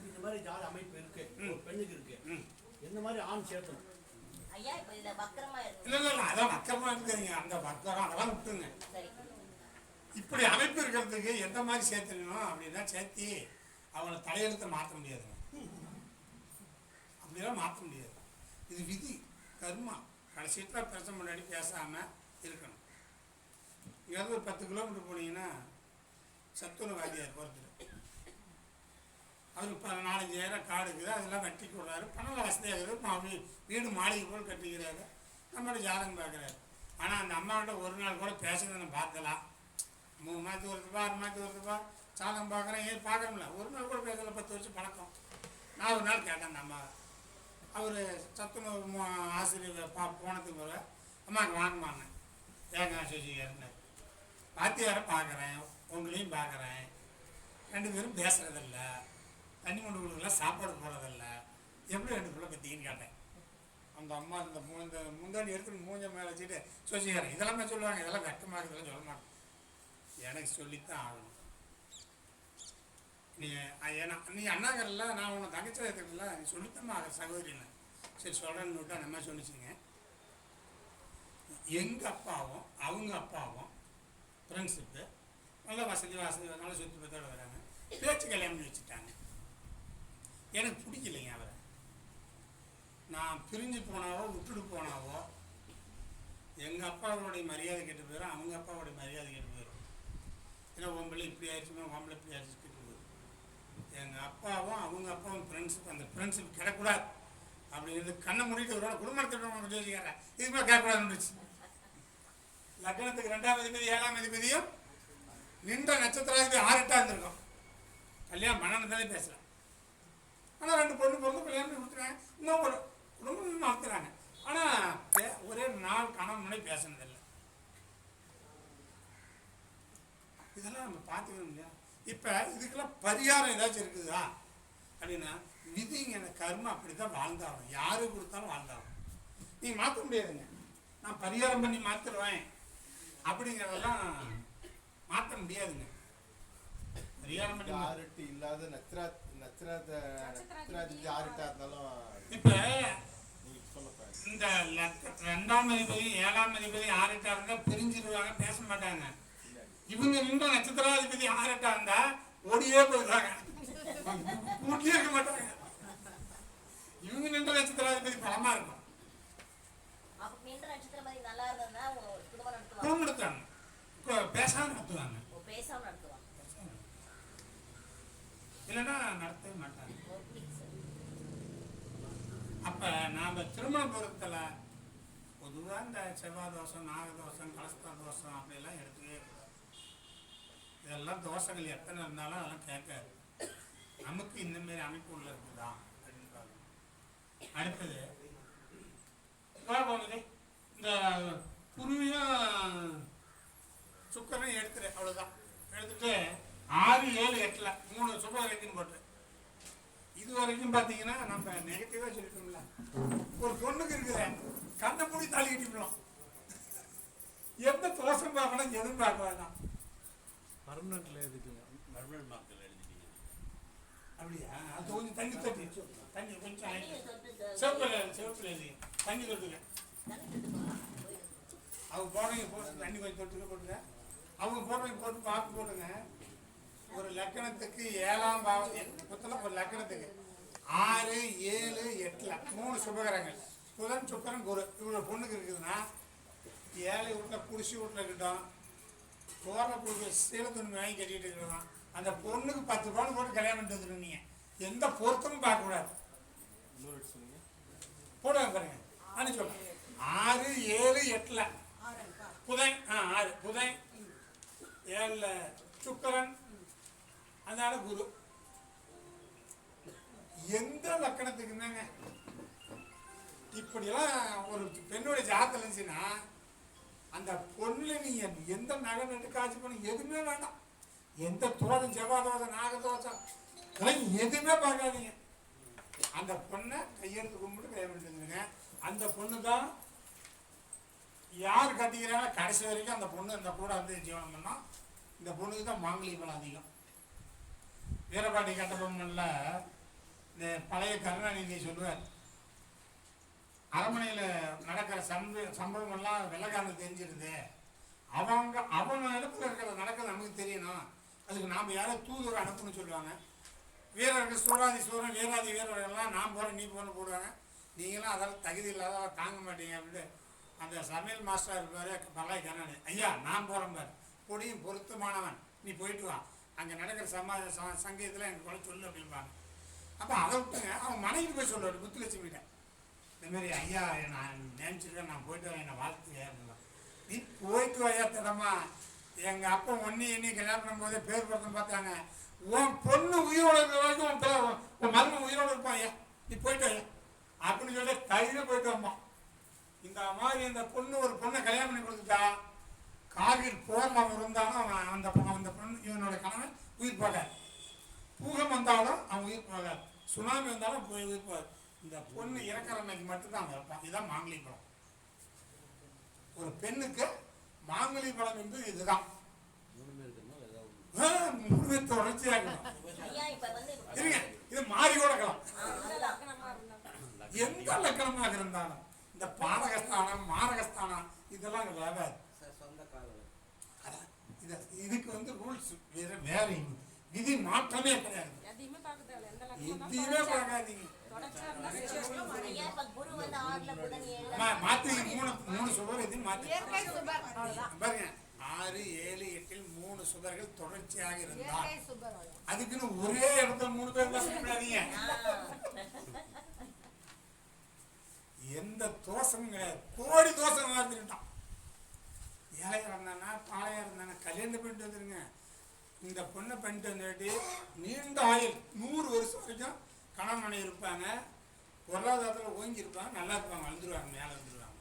இந்த மாதிரி ஜாத அமைப்பு இருக்கு, ஒரு பெண்ணுக்கு இருக்கு, எந்த மாதிரி ஆண் சேர்த்தணும்? ஐயா இப்ப இதுல வக்கரமா இருக்கு. இல்லை அதான் வக்கரமாக இருக்குதுங்க. அந்த வக்கரம் அதெல்லாம் விட்டுருங்க. இப்படி அமைப்பு இருக்கிறதுக்கு எந்த மாதிரி சேர்த்துக்கணும் அப்படின்னா சேர்த்தி அவளை தலையெழுத்தை மாற்ற முடியாதுங்க. அப்படிலாம் மாற்ற முடியாது. இது விதி, கர்மா. கடைசியில் பிரச்சனை முன்னாடி பேசாமல் இருக்கணும். இங்கேருந்து ஒரு 10 கிலோமீட்டர் போனீங்கன்னா சத்துணவாதியார் ஒருத்தர், அவருக்கு 4-5 காடு இருக்குது, அதெல்லாம் வெட்டி கொடுறாரு. பணம் வசதியாகுது, வீடு மாளிகை போல் கட்டிக்கிறாரு. நம்மளோட ஜாதகம் பார்க்குறாரு. ஆனால் அந்த அம்மாவோட ஒரு நாள் கூட பேசுறதை நான் பார்க்கலாம். 3 மாதத்துக்கு வருதுப்பா, 6 மாதத்துக்கு வருதுப்பா, ஜாதகம் பார்க்குறேன், ஏன் பார்க்குறோம்ல, ஒரு நாள் கூட பேசல. 10 வருஷம் பழக்கம். நான் ஒரு நாள் கேட்டேன் அந்த அம்மாவை. அவர் சத்துணவு ஆசிரியர் போனதுக்கு போல அம்மாவுக்கு வாங்கம்மாங்க ஏங்க சசிகாரன்னு வாத்தியாரை பார்க்குறேன், உங்களையும் பார்க்குறேன், 2 பேரும் பேசுகிறதில்ல, தண்ணி கொண்டு கொடுக்கலாம், சாப்பாடு போடுறதில்ல, எப்படி 2 பிள்ளை பற்றின்னு கேட்டேன். அந்த அம்மா இந்த முந்தாடி எடுத்து மூஞ்ச மேலே வச்சுட்டு சசிகாரன் இதெல்லாமே சொல்லுவாங்க, இதெல்லாம் வெக்கமாக இதெல்லாம் சொல்ல மாட்டேன். எனக்கு சொல்லித்தான் ஆகணும். நீ அண்ணாங்கல்ல, நான் உன்னை தங்கச்சி எடுத்துக்கல, நீ சொல்லித்தம்மா சகோதரின்னு. சரி சொல்கிறேன்னு விட்டு அந்த மாதிரி சொல்லிச்சுங்க. எங்கள் அப்பாவும் அவங்க அப்பாவும் ஃப்ரெண்ட்ஷிப்பு, நல்ல வசதி நல்ல சொத்து பத்தோடு வராங்க. பேச்சு கல்யாணம் பண்ணி வச்சுட்டாங்க. எனக்கு பிடிக்கலைங்க அவரை. நான் பிரிஞ்சு போனாவோ விட்டுட்டு போனாவோ எங்கள் அப்பாவோடைய மரியாதை கெட்டு போயிடும், அவங்க அப்பாவோடைய மரியாதை கெட்டு போயிடும். ஏன்னா உங்களை இப்படி ஆயிடுச்சுமா, உங்களை இப்படி ஆயிடுச்சு கெட்டு போயிடும். எங்கள் அப்பாவும் அவங்க அப்பாவும் ஃப்ரெண்ட்ஷிப், அந்த ஃப்ரெண்ட்ஷிப் கிடக்கூடாது அப்படிங்கிறது கண்ணை மூடிட்டு ஒரு குடும்பத்திட்ட ஜோசிக்கிறேன். இதுக்குமே கேட்கக்கூடாதுன்னு லக்னத்துக்கு 2ஆம் அதிபதி 7ஆம் அதிபதியும் நின்ற நட்சத்திராதிபதி 6 8 இருந்திருக்கும். கல்யாணம் பண்ணணுதானே பேசலாம். ஆனால் 2 பொண்ணு பிறந்து கல்யாணம் பண்ணி கொடுத்துருக்காங்க. இன்னும் ஒரு குடும்பம் நடத்துகிறாங்க. ஆனால் ஒரே நாள் கணவன் முன்னாடி பேசினதில்லை. இதெல்லாம் நம்ம பார்த்துக்கணும் இல்லையா? இப்போ இதுக்கெல்லாம் பரிகாரம் ஏதாச்சும் இருக்குதா அப்படின்னா விதிங்க, அந்த கர்மம் அப்படி தான் வாழ்ந்தாகும். யாருக்கு கொடுத்தாலும் வாழ்ந்தாகும். நீங்கள் மாற்ற முடியாதுங்க. நான் பரிகாரம் பண்ணி மாற்றிடுவேன் அப்படிங்கிறதெல்லாம் மாற்ற முடியாதுங்க. பரிகாரம் பண்ணி ஆறுட்டு இல்லாத நட்சத்திராதிபதி 6 8 இருந்தாலும் இப்போ நீங்கள் சொல்லப்ப இந்த 2ஆம் அதிபதி 7ஆம் அதிபதி 6 8 இருந்தால் பிரிஞ்சிருவாங்க, பேச மாட்டாங்க. இவங்க நின்ற நட்சத்திராதிபதி 6 8 இருந்தா ஓடியே போயிடுவாங்க, கூட்டியே இருக்க மாட்டாங்க. இவங்க நின்ற நட்சத்திராதிபதி பலமா இருக்கும். குடும்பம் நடத்துவாங்க, பேசாம நடத்துவாங்க, இல்லைன்னா நடத்தவே மாட்டாங்க. அப்ப நாம திருமண பொருத்தல பொதுவாக இந்த செவ்வாய் தோஷம், நாக தோஷம், கலஸ்தா தோஷம் அப்படியெல்லாம் எடுத்துக்கவே கூடாது. இதெல்லாம் அதெல்லாம் தோஷங்கள் எத்தனை இருந்தாலும் அதெல்லாம் கேட்காது. நமக்கு இந்த மாதிரி அமைப்பு உள்ள இருக்குதா அப்படின்னு பார்க்கணும். அடுத்தது போகுது இந்த புருவியும் சுக்கரையும் எடுத்துரு, அவ்வளோதான். எடுத்துட்டு 6, 7, 8 3 சுபகிரகத்தின்னு போட்டு இது வரைக்கும் பார்த்தீங்கன்னா நம்ம நெகட்டிவாக சொல்லிட்டோம்ல. ஒரு பொண்ணுக்கு இருக்குது கண்ணை மூடி தாலி கட்டிக்கலாம். எந்த தோஷம் பார்க்கணும் எதுவும் பார்க்க வேண்டாம். பர்மனெண்ட்ல எழுதிட்டீங்க. பர்மனன்ட் மார்க்கெட் எழுதிட்டீங்க. அப்படியா? அது கொஞ்சம் தண்ணி தொட்டி தண்ணி கொஞ்சம் தண்ணியை தொட்டு செவப்பில் எழுதி தண்ணி தொட்டுக்க. தண்ணி தொட்டு போகலாம். அவங்க போடுறவங்க போட்டு தண்ணி கொஞ்சம் தொட்டுக்க போட்டுங்க. அவங்க போடுறவங்க போட்டு பார்த்து போட்டுங்க. ஒரு லக்கணத்துக்கு 7ஆம் பாவம் மொத்தம் ஒரு லக்கணத்துக்கு 6, 7, 8 3 சுபகரங்கள் புதன் சுக்கரன் குரு. இவ்வளோ பொண்ணுக்கு இருக்குதுன்னா 7 வீட்டில் குடிசி வீட்டில் இருக்கட்டும், போடுற கொடுக்க சீலத்துணி வாங்கி கட்டிட்டு இருக்கிறோம். அந்த பொண்ணுக்கு 10 பவுன் போட்டு கல்யாணம் பண்ணிட்டு வந்துருந்தீங்க. எந்த பொருத்தமும் பார்க்கக்கூடாது. போடுவாங்க பாருங்க. நான் சொல்றேன் 6, 7, 8 புதன் 6 புதன் 7 சுக்கரன் அதனால குரு. எந்த லக்கணத்துக்குன்னாங்க இப்படியெல்லாம் ஒரு பெண்ணுடைய ஜாதகம் இருந்துச்சுன்னா அந்த பொண்ணுல நீங்க எந்த நகை நட்டு காட்சி பண்ண எதுவுமே வேண்டாம். எந்த தோதம் செவ்வாதோதம் நாகதோஷம் அதெல்லாம் எதுவுமே பார்க்காதீங்க. அந்த பொண்ணை கையெழுத்து கும்பிட்டு கல்யாணம் பண்ணிட்டுங்க. அந்த பொண்ணு தான் யார் கட்டிக்கிறாங்க கடைசி வரைக்கும் அந்த பொண்ணு இந்த கூட வந்து ஜீவனம் பண்ணோம். இந்த பொண்ணுக்கு தான் மாங்கலிக பலம் அதிகம். வீரபாண்டி கட்டபொம்மன்ல இந்த பழைய கருணாநிதி சொல்லுவார், அரண்மனையில் நடக்கிற சம்பவங்கள்லாம் வெள்ளக்காரனுக்கு தெரிஞ்சிருது. அவன் இடத்துல இருக்கிற நடக்கிறது நமக்கு தெரியணும். அதுக்கு நாம் யாரோ தூதுவரை அனுப்புன்னு சொல்லுவாங்க. வீரர்கள் சூராதி சூரன் வீராதி வீரர்கள்லாம் நான் போகிறேன் நீ போன்னு போடுவாங்க. நீங்களாம் அதெல்லாம் தகுதி இல்லாத தாங்க மாட்டீங்க அப்படின்ட்டு அந்த சமையல் மாஸ்டர் இருப்பார் பழைய கருணாநிதி. ஐயா நான் போகிறேன் பார், பொடியும் பொருத்தமானவன், நீ போயிட்டு வா, அங்கே நடக்கிற சங்கீதத்தில் எனக்கு கொலை சொல்லு அப்படின்பாங்க. அப்போ அதை விட்டுங்க அவன் மனைவி போய் சொல்லுவார் முத்துலட்சுமிகிட்ட, இந்தமாரி ஐயா நான் நினச்சிருக்கேன் நான் போயிட்டு வரேன் என்னை வாழ்த்துக்க அப்படின்னா. நீ போயிட்டு வாயா திடமா, எங்கள் அப்பா என்னையும் கல்யாணம் பண்ணும்போதே பேர் பொருத்தம் பார்த்தாங்க. உன் பொண்ணு உயிரோடு இருக்கிற வரைக்கும் உன் மருமன் உயிரோடு இருப்பான் ஐயா, நீ போயிட்டு ஐயா அப்படின்னு சொல்லி தைரியம் போயிட்டு வந்தான். இந்த மாதிரி இந்த பொண்ணு ஒரு பொண்ணை கல்யாணம் பண்ணி கொடுத்துட்டா கார்கில் போர் அவன் இருந்தாலும் அவன் அந்த பொண்ணு இவனோட கணவன் உயிர் போகாது. பூகம் வந்தாலும் அவன் உயிர் போகாது. சுனாமி வந்தாலும் உயிர் போகாது. இந்த பொண்ணு இறக்கிற அன்னைக்கு மட்டும்தான் அவன் இருப்பான். இதுதான் மாங்கலி பலம். ஒரு பெண்ணுக்கு மாங்கலி பலம் என்பது இதுதான். முழுமை தொடர்ச்சியாக இருங்க. இது மாறி கூட இருக்கலாம். எந்த லக்கணமாக இருந்தாலும் இந்த பாதகஸ்தானம் மாரகஸ்தானம் இதெல்லாம் வேறாது. இதுக்கு வந்து ரூல்ஸ் வேற விதி மாற்றமே கிடையாது. எதையுமே பார்க்காதீங்க. மாத்தி 3 சுபர் எதையும் மாத்தி பாருங்க. 6, 7, 8 3 சுபர்கள் தொடர்ச்சியாக இருந்தால் அதுக்குன்னு ஒரே இடத்துல 3 பேர் தான் சொல்லிடாதீங்க. எந்த தோஷமும் கிடையாது. கோடி தோஷம் வாழ்ந்துக்கிட்டான். ஏழையா இருந்தானா பாழையா இருந்தானா கல்யாணம் பண்ணிட்டு வந்துருங்க. இந்த பொண்ணை பண்ணிட்டு வந்துட்டு நீண்ட ஆயுள் 100 வருஷம் வரைக்கும் கணவன் மனைவி இருப்பாங்க. பொருளாதாரத்தில் ஓங்கி இருப்பாங்க, நல்லா இருப்பாங்க, வந்துருவாங்க, மேலே வந்துருவாங்க.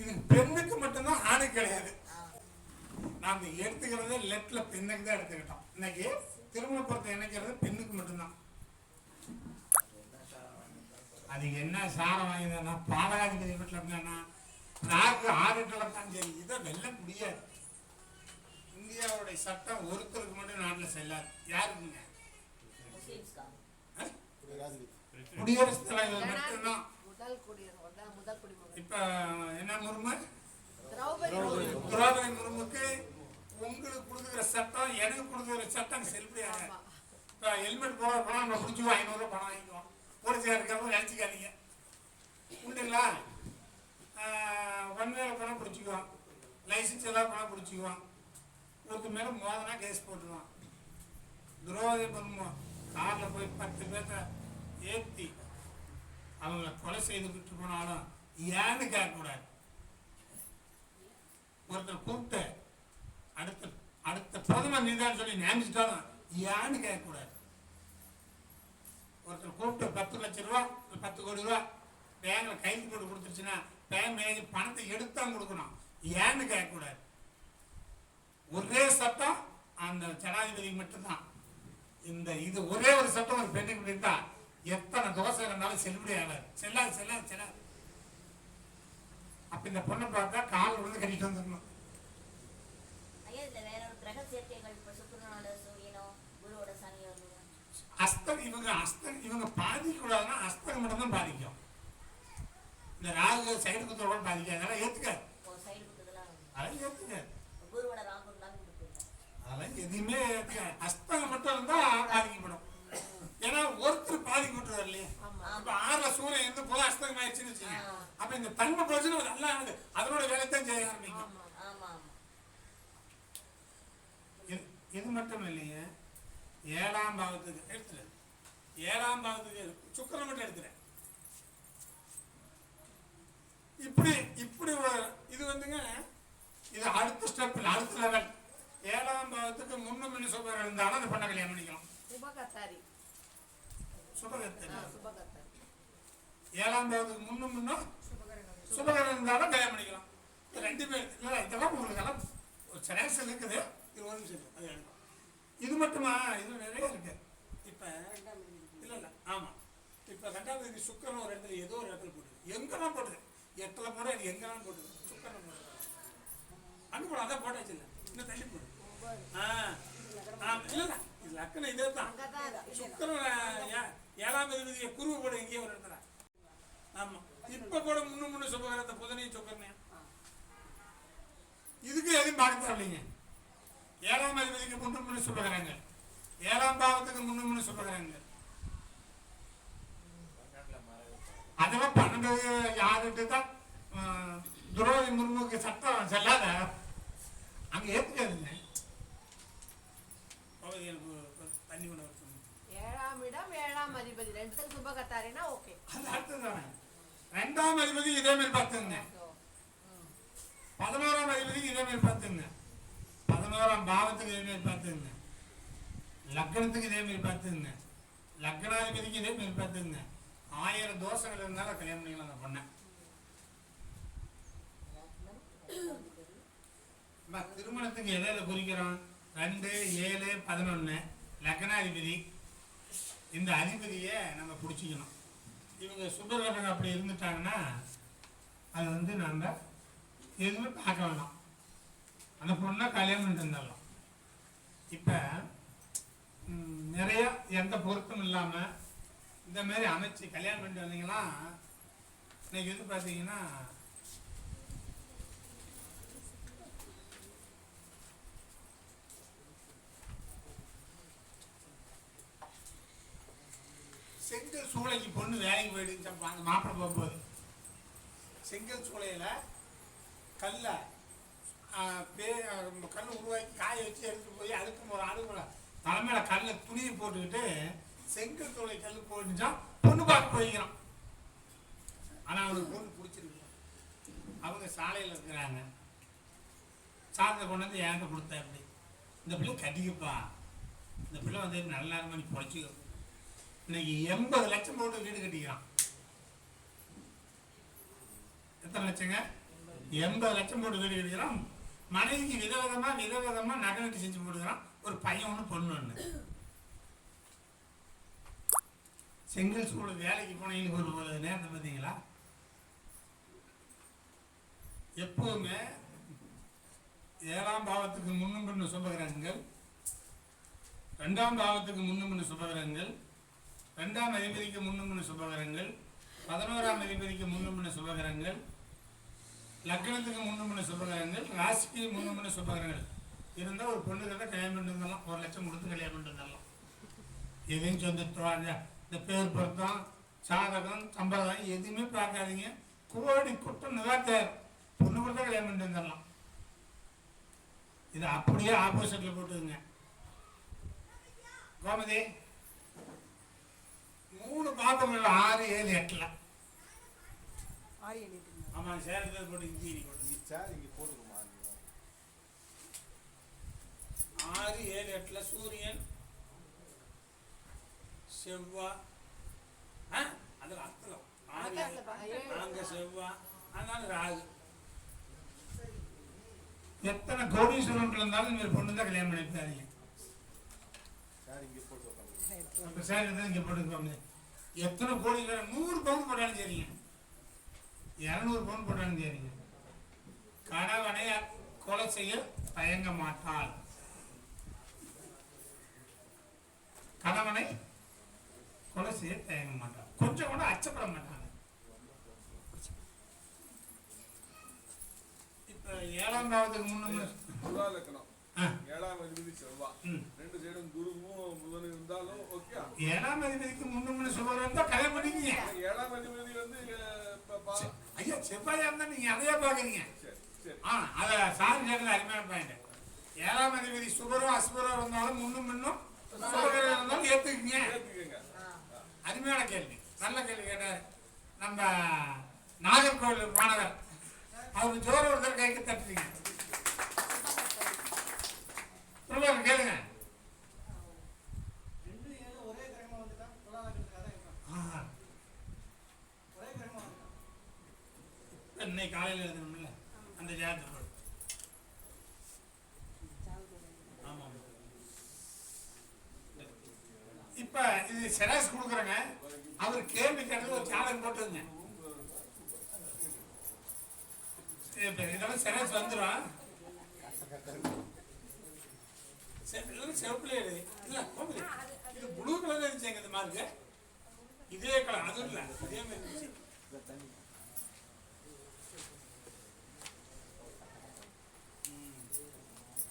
இது பெண்ணுக்கு மட்டும்தான், ஆணுக்கு கிடையாது. நாம் எடுத்துக்கிறதே லெஃப்ட்ல பெண்ணுக்கு தான் எடுத்துக்கிட்டோம். இன்னைக்கு திருமண பொருத்தம் இணைக்கிறது பெண்ணுக்கு மட்டும்தான். அதுக்கு என்ன சாரம் வாங்கினா பாலகாதிபதி வீட்டில் இருந்தானா நாக்கு 6 தான் சரி. இதை வெல்ல முடியாது. இந்தியாவுடைய சட்டம் ஒருத்தருக்கு மட்டும் நாட்டில் செல்லாது. யாருக்குங்க? குடியரசுத் தலைவர் மட்டும்தான். இப்ப என்ன முர்மு, திரௌபதி முர்முக்கு உங்களுக்கு கொடுக்குற சட்டம் எனக்கு கொடுக்குற சட்டம் செல்லுபடியாக. இப்போ ஹெல்மெட் போட பணம் நம்ம பிடிச்சிக்குவோம், 500 ரூபா பணம் வாங்கிக்குவோம். போலீஸாக இருக்கிறவங்க நினச்சிக்காதீங்க உண்டுங்களா. ஒன்வேல பணம் பிடிச்சிக்குவோம், லைசன்ஸ் எல்லாம் பணம் பிடிச்சிக்குவோம். ஒருத்தர் மேலே மோதனா கேஸ் போட்டுருவான். திரௌபதி முர்மு காரில் போய் 10 பேர்த்த ஏற்றி அவங்கள கொலை செய்து விட்டு போனாலும் ஏன்னு கேட்கக்கூடாது. ஒருத்தர் கூப்பிட்டு சொந்தம் நீதான் சொல்லி நியமிச்சிட்டாலும் ஏன்னு கேட்கக்கூடாது. ஒருத்தர் கூப்பிட்டு 10 லட்சம் ரூபா 10 கோடி ரூபா பேங்க்ல கைது போட்டு கொடுத்துருச்சுன்னா பேங்க் மேனேஜர் பணத்தை எடுத்தான் கொடுக்கணும், ஏன்னு கேட்கக்கூடாது. ஒரே சட்டம் அந்த ஜனாதிபதிக்கு மட்டும்தான். இது ஒரே ஒரு சட்டம் ஒரு பெண்ணுக்கு இருந்தா எத்தனை தோசை இருந்தாலும் செல்லுபடி ஆகாது, செல்லாது செல்லாது செல்லாது. அப்ப இந்த பொண்ணை பார்த்தா கால் விழுந்து கட்டிட்டு வந்துடணும். ஐயா இதுல வேற ஒரு கிரக சேர்க்கைகள் இப்ப சுக்கிரனோட சூரியனோ குருவோட சனியோ அஸ்தம் இவங்க பாதிக்க கூடாதுன்னா அஸ்தம் மட்டும் தான் பாதிக்கும். இந்த ராகு சைடு குத்துறோட பாதிக்காது, அதெல்லாம் ஏத்துக்காது. சைடு குத்துதெல்லாம் அதெல்லாம் ஏத்துக்காது, குருவோட ராகு இருந்தாலும் அதெல்லாம் எதுவுமே ஏத்துக்காது. அஸ்தம் மட்டும் இருந்தா பாதிக்கப்படும். ஏன்னா ஒருத்தர் பாதிக்கப்பட்டு இல்லையா. இப்ப 6ல சூரியன் இருந்து போது அஸ்தகம் ஆயிடுச்சுன்னு வச்சுக்கோங்க. அப்ப இந்த தன்மை போச்சுன்னு நல்லா அதனோட வேலைத்தான் செய்ய ஆரம்பிக்கும். இது மட்டும் இல்லைங்க, 7ஆம் பாவத்துக்கு எடுத்துரு, 7ஆம் பாவத்துக்கு சுக்கிரன் மட்டும் எடுத்துறேன். இப்படி இது வந்துங்க, இது அடுத்த ஸ்டெப், அடுத்த லெவல். 7ஆம் பாவத்துக்கு முன்னும் பின்னும் சுபகரம் இருந்தாலும் அந்த பொண்ணை கல்யாணம் பண்ணிக்கலாம். சுபகர்த்தாரி 7ஆம் பாவத்துக்கு முன்னும் பின்னும் சுபகரம் இருந்தாலும் கல்யாணம் பண்ணிக்கலாம். ரெண்டு பேர் இல்லை, இதெல்லாம் உங்களுக்கு எல்லாம் ஒரு செலக்ஷன் இருக்குது. இது ஒரு நிமிஷம் அது எடுக்கும். இது மட்டுமா, இது நிறைய இருக்கு. இப்ப இல்ல ஆமா, இப்ப 2ஆம் தேதி சுக்கிரன் ஒரு இடத்துல ஏதோ ஒரு இடத்துல போட்டுது, எங்கெல்லாம் போட்டுது, 8ல போட அது எங்கெல்லாம் போட்டுது, சுக்கிரன் போடுது அங்க போட, அதான் போட்டாச்சு இல்லை, இன்னும் தள்ளி போடு. இல்ல இது லக்கணம் இதே தான். சுக்கிரன் 7ஆம் தேதி குருவை போட எங்கேயோ ஒரு இடத்துல. ஆமா, இப்ப கூட முன்னு சுபகரத்தை புதனையும் சுக்கரனையும் இதுக்கு எதையும் பார்க்க இல்லைங்க. 7ஆம் அதிபதிக்கு முன்னு சுபகரங்க, 7ஆம் பாவத்துக்கு முன்னு சுபகரங்க. அதெல்லாம் 12 யாருட்டு தான் துரோகி முர்முக்கு சட்டம் செல்லாத அங்க ஏத்துக்காதுங்க. தண்ணி கொண்டு வர 7ஆம் இடம் 7ஆம் அதிபதி ரெண்டுத்துக்கு சுபகர்த்தாரினா ஓகே. அது அடுத்ததானே. 2ஆம் அதிபதி இதே மாதிரி பார்த்துங்க, 11ஆம் அதிபதிக்கு இதே மாதிரி பார்த்துங்க, 11ஆம் பாவத்துக்கு இதே மாதிரி பார்த்துங்க, லக்னத்துக்கு இதே மாதிரி பார்த்துங்க, லக்னாதிபதிக்கு இதே மாதிரி பார்த்துங்க. 1000 தோஷங்கள் இருந்தாலும் கல்யாணம் பண்ணிக்கலாம் அந்த பொண்ணை. திருமணத்துக்கு எதை குறிக்கிறோம்? 2, 7, 11 லக்னாதிபதி. இந்த அதிபதியை நம்ம பிடிச்சிக்கணும். இவங்க சுபகிரகம் அப்படி இருந்துட்டாங்கன்னா அது வந்து நம்ம எதுவுமே பார்க்க வேண்டாம், அந்த பொண்ணை கல்யாணம் பண்ணிட்டு இருந்தாலும். இப்போ நிறைய எந்த பொருத்தம் இல்லாமல் இந்த மாதிரி அமைச்சு கல்யாணம் பண்ணிட்டு வந்தீங்கன்னா இன்னைக்கு வந்து பார்த்தீங்கன்னா செங்கல் சூளைக்கு பொண்ணு வேலைக்கு போயிடுச்சு. அந்த மாப்பிள்ளை போகும்போது செங்கல் சூளையில் கல் உருவாக்கி காய வச்சு எடுத்து போய் அதுக்கு ஒரு ஆளுங்களை தலைமையில கல்ல துணியை போட்டுக்கிட்டு செங்கல் சூளை கல் போட்டுச்சா பொண்ணு பார்க்க போய்க்கிறான். ஆனால் அவனுக்கு பொண்ணு பிடிச்சிருக்கு. அவங்க சாலையில் இருக்கிறாங்க, சாதத்தை கொண்டு வந்து என்கிட்ட கொடுத்தா அப்படி, இந்த பிள்ளை கட்டிக்கப்பா, இந்த பிள்ளை வந்து நல்ல நேரம் பண்ணி பொழைச்சிக்கோ. இன்னைக்கு 80 லட்சம் போட்டு வீடு கட்டிக்கிறான். எத்தனை லட்சங்க? 80 லட்சம் போட்டு வீடு கட்டிக்கிறான். மனைவிக்கு விதவிதமா நகை நட்டு செஞ்சு போட்டுக்கிறான். ஒரு பையன் ஒன்று பொண்ணு ஒன்று. செங்கல் சூழ வேலைக்கு போனீங்கன்னு ஒரு நேரத்தை பார்த்தீங்களா? எப்பவுமே 7ஆம் பாவத்துக்கு முன்னும் பின்னும் சுபகிரகங்கள், 2ஆம் பாவத்துக்கு முன்னும் பின்னும் சுபகிரகங்கள், 2ஆம் அதிபதிக்கு முன்னும் பின்னும் சுபகிரகங்கள், 11ஆம் அதிபதிக்கு முன்னும் பின்னும் சுபகிரகங்கள், லக்னத்துக்கு முன்னும் பின்னும் சுபகிரகங்கள், ராசிக்கு முன்னும் பின்னும் சுபகிரகங்கள் இருந்தால் ஒரு பொண்ணு கிட்ட கல்யாணம் பண்ணிட்டு இருந்தாலும் 1 லட்சம் கொடுத்து கல்யாணம் பண்ணிட்டு இருந்தாலும். எதையும் சொந்த இந்த பேர் பொருத்தம் சாதகம் சம்பிரதாயம் எதுவுமே பார்க்காதீங்க. கோடி குட்டம் நிவாத்தார் பொண்ணு கொடுத்தா கல்யாணம் பண்ணிட்டு வந்துடலாம். இது அப்படியே ஆப்போசிட்ல போட்டுதுங்க. கோமதி 3 பாப்பங்கள் 6, 7, 8ல ஆமா சேர்த்து போட்டு இஞ்சி போட்டு சார் இங்கே போட்டுக்குமா? 6, 7, 8ல் சூரியன் செவ்வாய் அதில் அர்த்தம் 6, 7 அங்கே செவ்வாய் அதனால ராகு. எத்தனை கோடீஸ்வரன் இருந்தாலும் இந்த பொண்ணு தான் கல்யாணம் பண்ணிட்டாருங்க. சார் இங்கே போட்டு உட்காந்து நம்ம சார் இருந்தால் இங்கே போட்டுக்கோங்க. எத்தனை கோடீஸ்வரன் 100 பவுன் போட்டாலும் சரிங்க, 200 பவுன் போட்டாலும் சரிங்க, கணவனை கொலை செய்ய தயங்க மாட்டாள். கணவனை கொலை செய்ய தயங்க மாட்டாள், கொஞ்சம் கூட அச்சப்பட மாட்டாங்க. இப்ப 7ஆம் பாவத்துக்கு முன்னும் துலா லக்னம் 7ஆம் அதிபதி செவ்வாய் 2 சைடும் குருவும் புதனும் இருந்தாலும் ஓகே. 7ஆம் அதிபதிக்கு முன்னும் சுபர் வந்தா கல்யாணம் பண்ணிக்கீங்க. 7ஆம் அதிபதி வந்து ஐயா செவ்வாயா இருந்தா நீங்க அதையா பாக்குறீங்க. சரி சரி அத சார் கேட்கல அருமையான பாயிண்ட். 7ஆம் அதிபதி சுபரோ அசுபரோ இருந்தாலும் முன்னும் சுபகரம் இருந்தாலும் ஏத்துக்குங்க. கேட்டுக்கங்க. அருமையான கேள்வி, நல்ல கேள்வி கேட்டார் நம்ம நாகர்கோவில் மாணவர். அவருக்கு ஜோர ஒருத்தர் கைக்கு தட்டுறீங்க. கேளுங்க. 2, 7 ஒரே கிரகமா வந்துட்டா துலா லக்னத்துக்கு அதான் இருக்கும். ஒரே கிரகமா வந்துட்டா இன்னைக்கு காலையில் எழுதணும்ல அந்த ஜாதகம். ஆமா இப்ப இது செராஸ் கொடுக்குறேங்க. அவர் கேள்வி கேட்டது ஒரு ஜாதகம் போட்டுருங்க. இதெல்லாம் செராஸ் வந்துடும். செவப்புல இல்ல இது ப்ளூ கலர் இருந்துச்சுங்க. இந்த மாதிரி இதே கலர் அது இல்ல இதே மாதிரி இருந்துச்சு.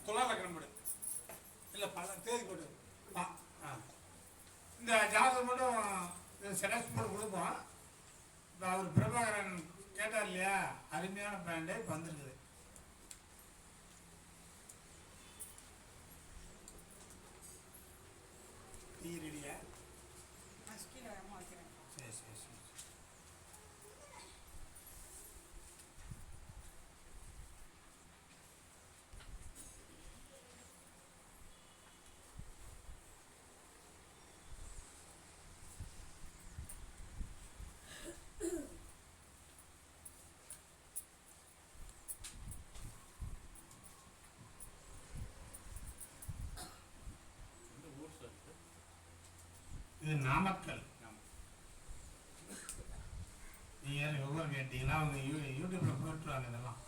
துலா லக்னம் போடு இல்ல பல தேதி போடு. இந்த ஜாதகம் மட்டும் செலக்ட் போட்டு கொடுப்போம். இப்போ அவர் பிரபாகரன் கேட்டார் இல்லையா, அருமையான பேண்டே இப்போ வந்துருக்குது. டீ ரெடியா? சரி சரி சரி. இது நாமக்கல். நீங்க யாரும் விவரம் கேட்டீங்கன்னா அவங்க யூடியூப்ல போட்டுருவாங்க. இதெல்லாம்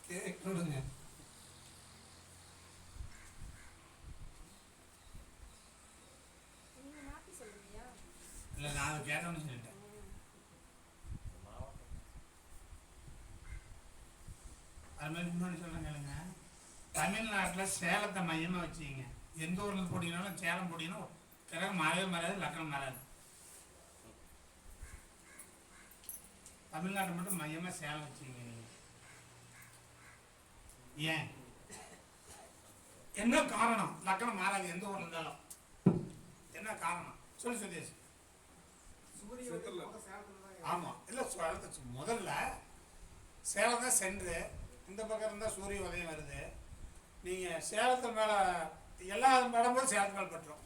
கேட்குங்க. இல்லை நான் அதை கேட்டோன்னு சொல்லிட்டேன். அது மாதிரி இன்னொன்று சொல்கிறேன் கேளுங்க. தமிழ்நாட்டில் சேலத்தை மையமாக வச்சுக்கிங்க. எந்த ஊரில் போட்டிங்கனாலும் சேலம் போட்டிங்கன்னா கிரகம் மாறவே மாறாது, லக்னம் மாறாது. தமிழ்நாட்டை மட்டும் மையமாக சேலம் வச்சுக்கிங்க. ஏன் என்ன காரணம்? லக்னம் மாறாது எந்த ஊரில் இருந்தாலும். என்ன காரணம் சொல்லி சுதேஷ்? ஆமாம் இல்லை முதல்ல சேலம் தான் சென்று இந்த பக்கம் இருந்தால் சூரிய உதயம் வருது. நீங்கள் சேலத்து மேலே எல்லா படும்போது சேலத்து மேலே பட்டுரும்.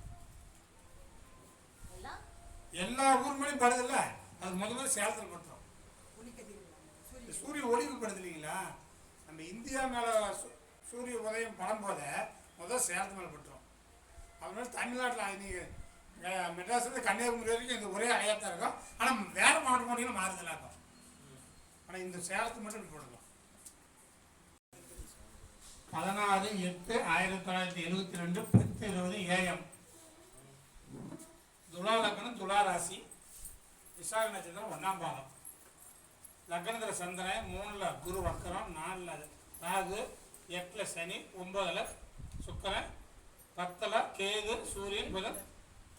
எல்லா ஊர் மேலேயும் படுதில்ல, அது முதல்ல சேலத்தில் பட்டுரும். சூரிய ஒளிவு படுது இல்லைங்களா, நம்ம இந்தியா மேலே சூரிய உதயம் படும்போத முதல்ல சேலத்து மேலே பட்டுரும். அதனால தமிழ்நாட்டில் நீங்கள் மெட்ராஸ்லேருந்து கன்னியாகுமரி வரைக்கும் இந்த ஒரே அடையாத்தான் இருக்கும். ஆனால் வேறு மாவட்டம் போட்டிங்கன்னா மாறுதலாக இருக்கும். ஆனால் இந்த சேலத்து மட்டும் போடலாம். 16/8/1972 10:20 AM. துலா லக்னம், துலா ராசி, விசாக நட்சத்திரம் 1ஆம் பாதம். லக்னத்தில் சந்திரன், 3ல் குரு வக்கரம், 4ல் ராகு, 8ல் சனி, 9ல் சுக்கிரன், 10ல் கேது, சூரியன், புதன்,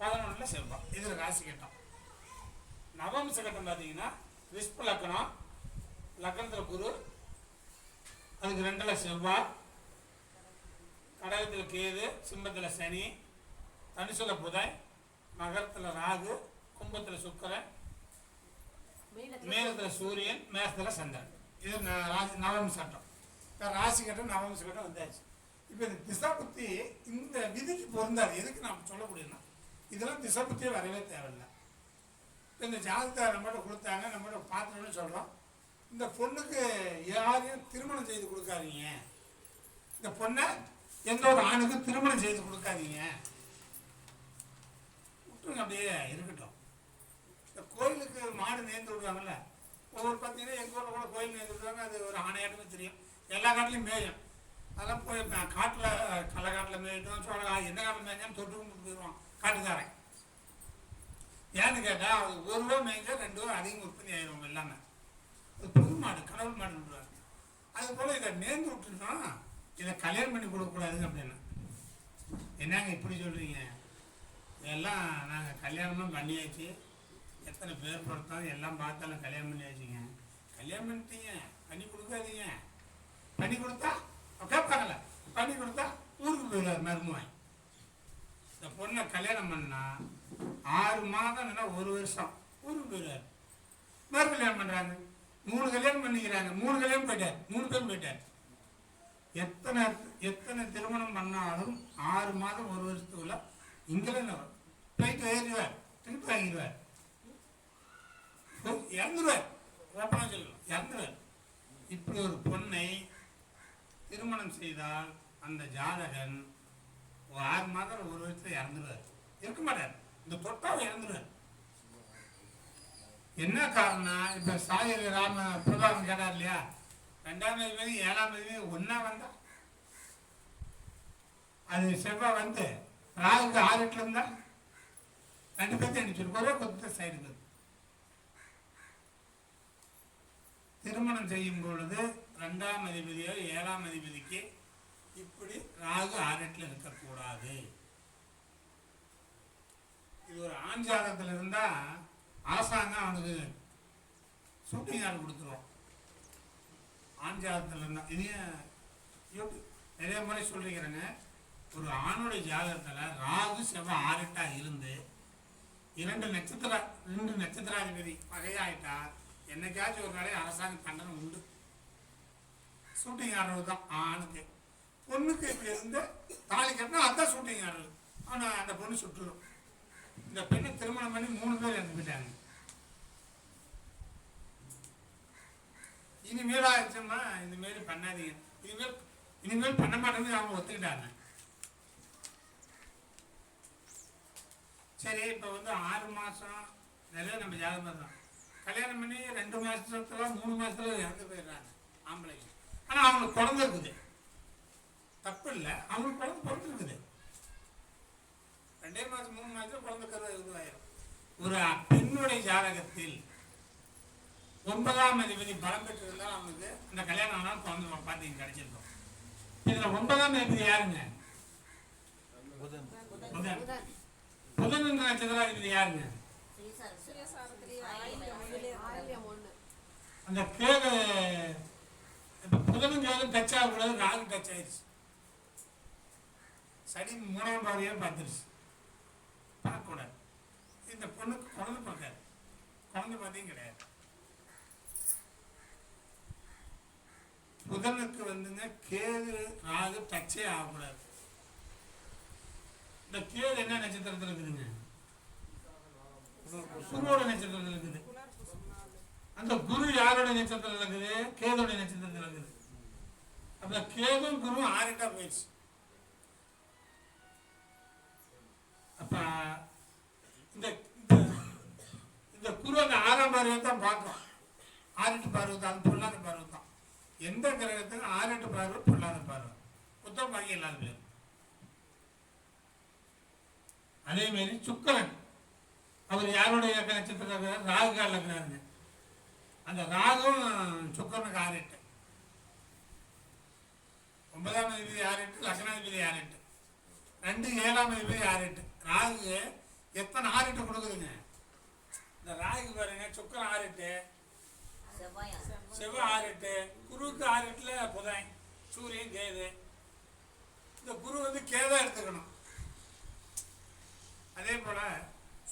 11ல் செவ்வாய். இதில் ராசி கட்டம். நவம்ச கட்டம் பார்த்தீங்கன்னா ரிஷ்ப லக்னம், லக்னத்தில் குரு, அதுக்கு 2ல் செவ்வாய், கடகத்தில் கேது, சிம்மத்தில் சனி, தனுசுல புதன், மகரத்தில் ராகு, கும்பத்தில் சுக்கிரன், மேகத்தில் சூரியன், மேகத்தில் சந்திரன். இது ராசி நவம்ச கட்டம். இப்போ ராசி கட்டம் நவம்ச கட்டம் வந்தாச்சு. இப்போ இந்த திசா புத்தி இந்த விதிக்கு பொருந்தாது. எதுக்கு நான் சொல்ல முடியும்னா இதெல்லாம் திசா புத்தியே வரவே தேவையில்லை. இப்போ இந்த ஜாதகத்தை நம்மகிட்ட கொடுத்தாங்க, நம்மகிட்ட பார்த்துன்னு சொல்கிறோம். இந்த பொண்ணுக்கு யாரையும் திருமணம் செய்து கொடுக்காதீங்க, இந்த பொண்ணை எந்த ஒரு ஆணுக்கும் திருமணம் செய்து கொடுக்காதீங்க, விட்டுருங்க அப்படியே இருக்கட்டும். இந்த கோயிலுக்கு மாடு நேர்ந்து விடுவாங்கல்ல, ஒவ்வொரு பார்த்தீங்கன்னா எங்கள் ஊரில் கூட கோயில் நேர்ந்து விடுவாங்க. அது ஒரு ஆணையாட்டுமே தெரியும், எல்லா காட்டிலையும் மேயும். அதெல்லாம் போய் காட்டில் களை காட்டில் மேயிட்டோம் சோழ எந்த காட்டில் மேய்ஞ்சாலும் தொட்டு போயிடுவான் காட்டுக்காரன். ஏன்னு கேட்டால் அது 1 ரூபா மேய்ஞ்சா 2 ரூபா அதிகம் உற்பத்தி ஆயிடுவாங்க எல்லாமே. அது புது மாடு, கடவுள் மாடு விடுவாங்க. அது போல் இதை நேர்ந்து விட்டுட்டோம், இதை கல்யாணம் பண்ணி கொடுக்கக்கூடாதுங்க அப்படின்னா. என்னங்க இப்படி சொல்கிறீங்க? எல்லாம் நாங்கள் கல்யாணமாக பண்ணியாச்சு, எத்தனை பேர் பொறுத்தோம் எல்லாம் பார்த்தாலும் கல்யாணம் பண்ணியாச்சுங்க. கல்யாணம் பண்ணிட்டீங்க, பண்ணி கொடுக்காதீங்க. பண்ணி கொடுத்தா கேட்பாங்கல்ல, பண்ணி கொடுத்தா ஊருக்கு போயிடுவார் மருமகன். இந்த பொண்ணை கல்யாணம் பண்ணால் 6 மாதம் இல்லைன்னா 1 வருஷம் ஊருக்கு போயிடுவார். மறு கல்யாணம் பண்ணுறாங்க, 3 கல்யாணம் பண்ணிக்கிறாங்க, 3 கல்யாணம் போயிட்டார், 3 பேரும் போயிட்டார். எத்தனை திருமணம் பண்ணாலும் 6 மாதம் 1 வருஷத்துக்குள்ள இங்கெல்லாம் போயிட்டு ஏறிடுவார், திருப்பி வாங்கிடுவார், இறந்துருவார். ஓப்பனாக சொல்லலாம், இறந்துருவார். இப்படி ஒரு பொண்ணை திருமணம் செய்தால் அந்த ஜாதகன் 6 மாதம் 1 வருஷத்துல இறந்துருவார், இருக்க மாட்டார். இந்த தொட்டாவை இறந்துருவார். என்ன காரணம்? இப்போ சாயர் ராம பிரபாகரன் கேட்டார் இல்லையா, 2ஆம் அதிபதி 7ஆம் அதிபதி ஒன்றா வந்தா, அது செவ்வாய் வந்து ராகுக்கு 6 8 இருந்தா 2 பேர்த்தையும் அனுப்பிச்சிருக்கோம், ஒரே கொத்த சைடு. திருமணம் செய்யும் பொழுது 2ஆம் அதிபதியோ 7ஆம் அதிபதிக்கு இப்படி ராகு 6 8 இருக்கக்கூடாது. இது ஒரு ஆண் ஜாதகத்தில் இருந்தால் அரசாங்கம் அவனுக்கு ஷூட்டிங் ஆர்டர் கொடுத்துருவோம். ஆண் ஜாதகத்தில் இருந்தால் இதையும் நிறைய முறை சொல்லிக்கிறேங்க. ஒரு ஆணுடைய ஜாதகத்தில் ராகு செவ்வாய் 6 8 இருந்து 2 நட்சத்திராதிபதி பகையாயிட்டா என்னைக்காச்சும் ஒரு நாளே அரசாங்க தண்டனை உண்டு. ஷூட்டிங் ஆர்டர் தான் ஆணுக்கு. பொண்ணுக்கு இப்படி இருந்து தாலி கட்டினா அதுதான் ஷூட்டிங் ஆர்டர். ஆனால் அந்த பொண்ணு சுட்டுரும். இந்த பெண்ணை திருமணம் பண்ணி 3 பேர் இறந்து போயிட்டாங்க. இனிமேல் ஆயிடுச்சுமா இனிமேல் பண்ணாதீங்க, இனிமேல் பண்ண மாட்டேன்னு அவங்க ஒத்துக்கிட்டாங்க. சரி, இப்போ வந்து 6 மாதம் நிறைய நம்ம ஜாதகம் தான் கல்யாணம் பண்ணி 2 மாதத்துல 3 மாதத்துல இறந்து போயிடுறாங்க ஆம்பளைங்க. ஆனால் அவங்களுக்கு குழந்தை இருக்குது, தப்பு இல்லை, அவங்களுக்கு குழந்தை பிறந்திருக்குது. 2 மாதம் 3 மாதத்துல குழந்தை கருவை உருவாயிரும். ஒரு பெண்ணுடைய ஜாதகத்தில் 9ஆம் அதிபதி பலம் பெற்றிருந்தால் அவங்களுக்கு அந்த கல்யாணம் ஆனால் குழந்தை பார்த்தீங்க கிடைச்சிருக்கோம். இதில் 9ஆம் அதிபதி யாருங்க? புதன். புதன் என்ற நட்சத்திராதிபதி யாருங்க? அந்த கேது. இப்போ புதனும் கேதும் டச் ஆகக்கூடாது, ராகு டச் ஆயிடுச்சு. சனி 3ஆம் பார்வையாக பார்த்துருச்சு, பார்க்கக்கூடாது. இந்த பொண்ணுக்கு குழந்தை பார்க்காது, குழந்தை பார்த்தீங்க கிடையாது. புதனுக்கு வந்துங்க கேது ராகு டச்சே ஆகக்கூடாது. இந்த கேது என்ன நட்சத்திரத்தில் இருக்குதுங்க? குருவோட நட்சத்திரத்தில் இருக்குது. அந்த குரு யாரோட நட்சத்திரத்தில் இருக்குது? கேதோட நட்சத்திரத்தில் இருக்குது. அப்ப கேதும் குருவும் 6 8 போயிடுச்சு. அப்ப இந்த குரு அந்த 6ஆம் பார்வையை தான் பார்க்கும். 6 8 பார்வை தான், அது பொல்லாத பார்வை தான். எந்த கிரகத்துக்கு 6 8 பார்வை பொல்லாத பார்வை, புத்தம் பாக்கி இல்லாத பேர். அதே மாதிரி சுக்கரன் அவர் யாருடைய நட்சத்திரம்? ராகு கால இருக்கிறாருங்க. அந்த ராகும் சுக்கரனுக்கு 6 8. 9ஆம் அதிபதி 6 8, லக்னாதிபதி 6 8, 2 7ஆம் அதிபதி 6 8. ராகு எத்தனை 6 8 கொடுக்குதுங்க? இந்த ராகு பாருங்க, சுக்கரன் 6 8, செவ்வாய் 6 8, குருவுக்கு 6 8ல புதன் சூரியன் கேது. இந்த குரு வந்து கேதா எடுத்துக்கணும். அதே போல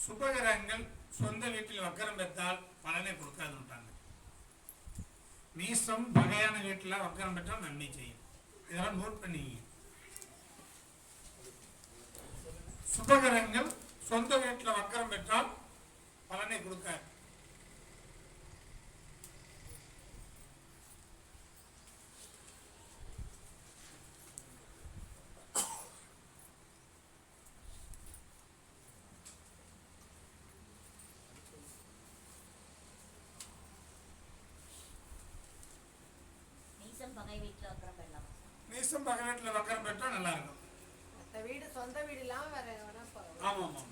சுபகிரகங்கள் சொந்த வீட்டில் வக்கரம் பெற்றால் பலனை கொடுக்காதுட்டாங்க. மீசம் வகையான வீட்டில் வக்கரம் பெற்றால் நன்மை செய்யும். இதெல்லாம் நோட் பண்ணிங்க. சுபகரங்கள் சொந்த வீட்டில் வக்கரம் பெற்றால் பலனை கொடுக்காது. நீசம் பகை வீட்டில் வக்கரம் பெறலாமா? நீசம் பகை வீட்டில் வக்கரம் பெற்றால் நல்லா இருக்கும். மற்ற வீடு சொந்த வீடு இல்லாம வேற வேணா போகலாம். ஆமாம் ஆமாம்.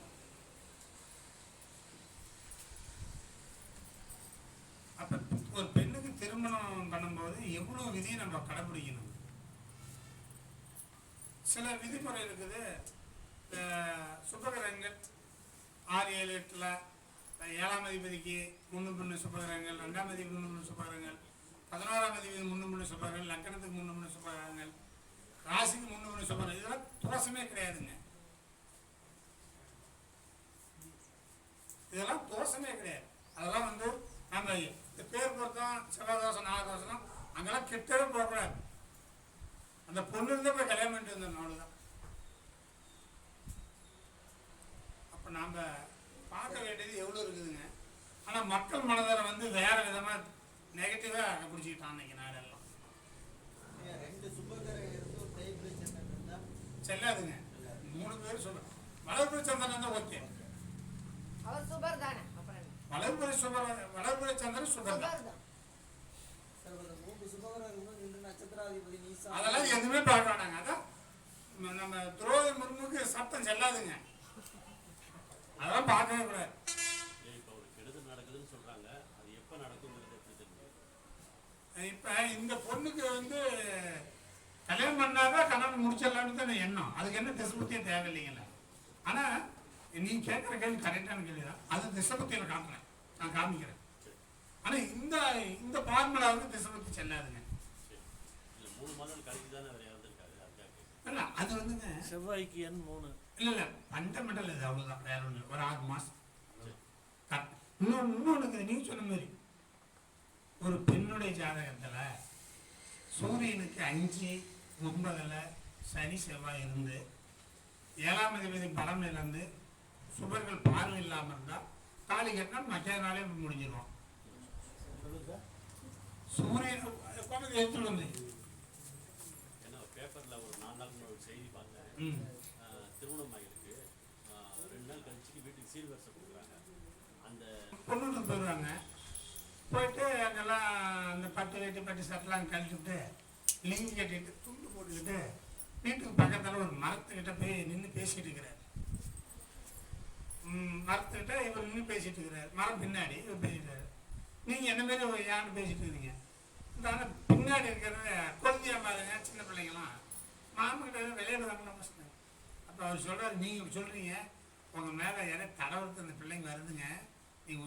அப்போ ஒரு பெண்ணுக்கு திருமணம் பண்ணும்போது எவ்வளோ விதியை நம்ம கடைப்பிடிக்கணும். சில விதிமுறை இருக்குது. சுபகிரகங்கள் 6, 7, 8 7ஆம் அதிபதிக்கு முன்னு பின்னு சுபகிரகங்கள், 2ஆம் அதிபதி முன்னு பின்னு சுபகிரகங்கள், 11ஆம் அதிபதி முன்னு பின்னு சுபகிரகங்கள், லக்கணத்துக்கு முன்னு பின்னு சுபகிரகங்கள், ராசிக்கு முன்னு பின்னு சுபகிரகங்கள், இதெல்லாம் தோஷமே கிடையாதுங்க. இதெல்லாம் தோஷமே கிடையாது. அதெல்லாம் வந்து நம்ம இந்த பேர் பொருத்தம் செவ்வாய் தோஷம் நாக தோஷம் அங்கெல்லாம் கிட்டவே போகக்கூடாது. அந்த பொண்ணு இருந்தால் போய் கல்யாணம் பண்ணிட்டு இருந்தோம், அவ்வளோதான். அப்போ நாம் பார்க்க வேண்டியது எவ்வளோ இருக்குதுங்க. ஆனால் மக்கள் மனதில் வந்து வேற விதமாக நெகட்டிவாக பிடிச்சிக்கிட்டான் அன்னைக்கு நாடெல்லாம். 2 சுபகிரகம் இருந்து ஒரு தேய்பிரை சந்திரன் இருந்தா செல்லாதுங்க. 3 பேர் சொல்ல வளர்பிறை சந்திரன் இருந்தால் ஓகே. அவர் சுபர் தானே, அப்புறம் என்ன? வளர்பிறை சந்திரன் சுபர் தான். சுபர் தான். சார் அந்த 3 சுபகிரகங்களும் 2 நட்சத்திராதிபதி நீசம் அதெல்லாம் எதுவுமே பார்க்க வேண்டாங்க. அதான் நம்ம துரோகி முர்முக்கு சத்தம் செல்லாதுங்க. அதெல்லாம் பார்க்கவே கூடாது. இப்போ ஒரு கெடுதல் நடக்குதுன்னு சொல்றாங்க, அது எப்போ நடக்குங்கிறது எப்படி தெரியும்? இப்போ இந்த பொண்ணுக்கு வந்து கல்யாணம் பண்ணாதான் கல்யாணம் முடிச்சிடலான்னு தான் எண்ணம். அதுக்கு என்ன திசைபுத்தியும் தேவையில்லைங்கள. ஆனால் நீ கேட்குற கேள்வி கரெக்டான கேள்வி தான். அது திசைபுத்தியில் காட்டுறேன், நான் காமிக்கிறேன். ஆனால் இந்த ஃபார்முலா வந்து திசைபுத்தி செல்லாதுங்க. இல்லை 3 மாதம் கழிச்சு தானே அவர் இறந்துருக்காரு, அதுக்காக இல்லை அது வந்துங்க செவ்வாய்க்கு எண் 3. இல்லை ஃபண்டமெண்டல் இது அவ்வளோதான், வேற ஒன்று. ஒரு 6 மாதம் கரெக்ட். இன்னொன்று நீ சொன்ன மாதிரி ஒரு பெண்ணுடைய ஜாதகத்தில் சூரியனுக்கு 5, 9 சனி செவ்வாய் இருந்து 7ஆம் அதிபதி பலம் இழந்து சுபர்கள் பார்வை இல்லாமல் இருந்தால் தாலி கட்டினா மற்ற நாளே முடிஞ்சிடுவோம். சூரியன் குழந்தை எடுத்துட்டு வந்து ஏன்னா பேப்பரில் ஒரு 4 நாள் முன்னாடி ஒரு செய்தி பார்த்தேன். திருமணம் ஆகிருக்கு, 2 நாள் கழிச்சுக்கு வீட்டுக்கு சீர்வரிசை கொடுக்குறாங்க. அந்த பொண்ணு போயிடுவாங்க. போயிட்டு அங்கெல்லாம் அந்த பட்டு வேட்டி பட்டு சட்டெல்லாம் கழிச்சுட்டு லிங்கி கட்டிட்டு துண்டு போட்டுக்கிட்டு வீட்டுக்கு பக்கத்தில் ஒரு மரத்துக்கிட்ட போய் நின்று பேசிட்டு இருக்கிறார். மரத்துக்கிட்ட இவர் நின்று பேசிட்டு இருக்கிறார். மரம் பின்னாடி இவர் பேசிட்டாரு. நீங்கள் என்ன மாரி யான்னு பேசிட்டு இருக்கிறீங்க. இந்த பின்னாடி இருக்கிறத குழந்தையா பாருங்க, சின்ன பிள்ளைங்களாம் மாமக்கிட்ட விளையாடுவாங்களா ஃபஸ்ட்டு. அப்போ அவர் சொல்கிறார், நீங்கள் சொல்கிறீங்க உங்கள் மேலே யாரே தடவுறது அந்த பிள்ளைங்க வருதுங்க, நீங்கள்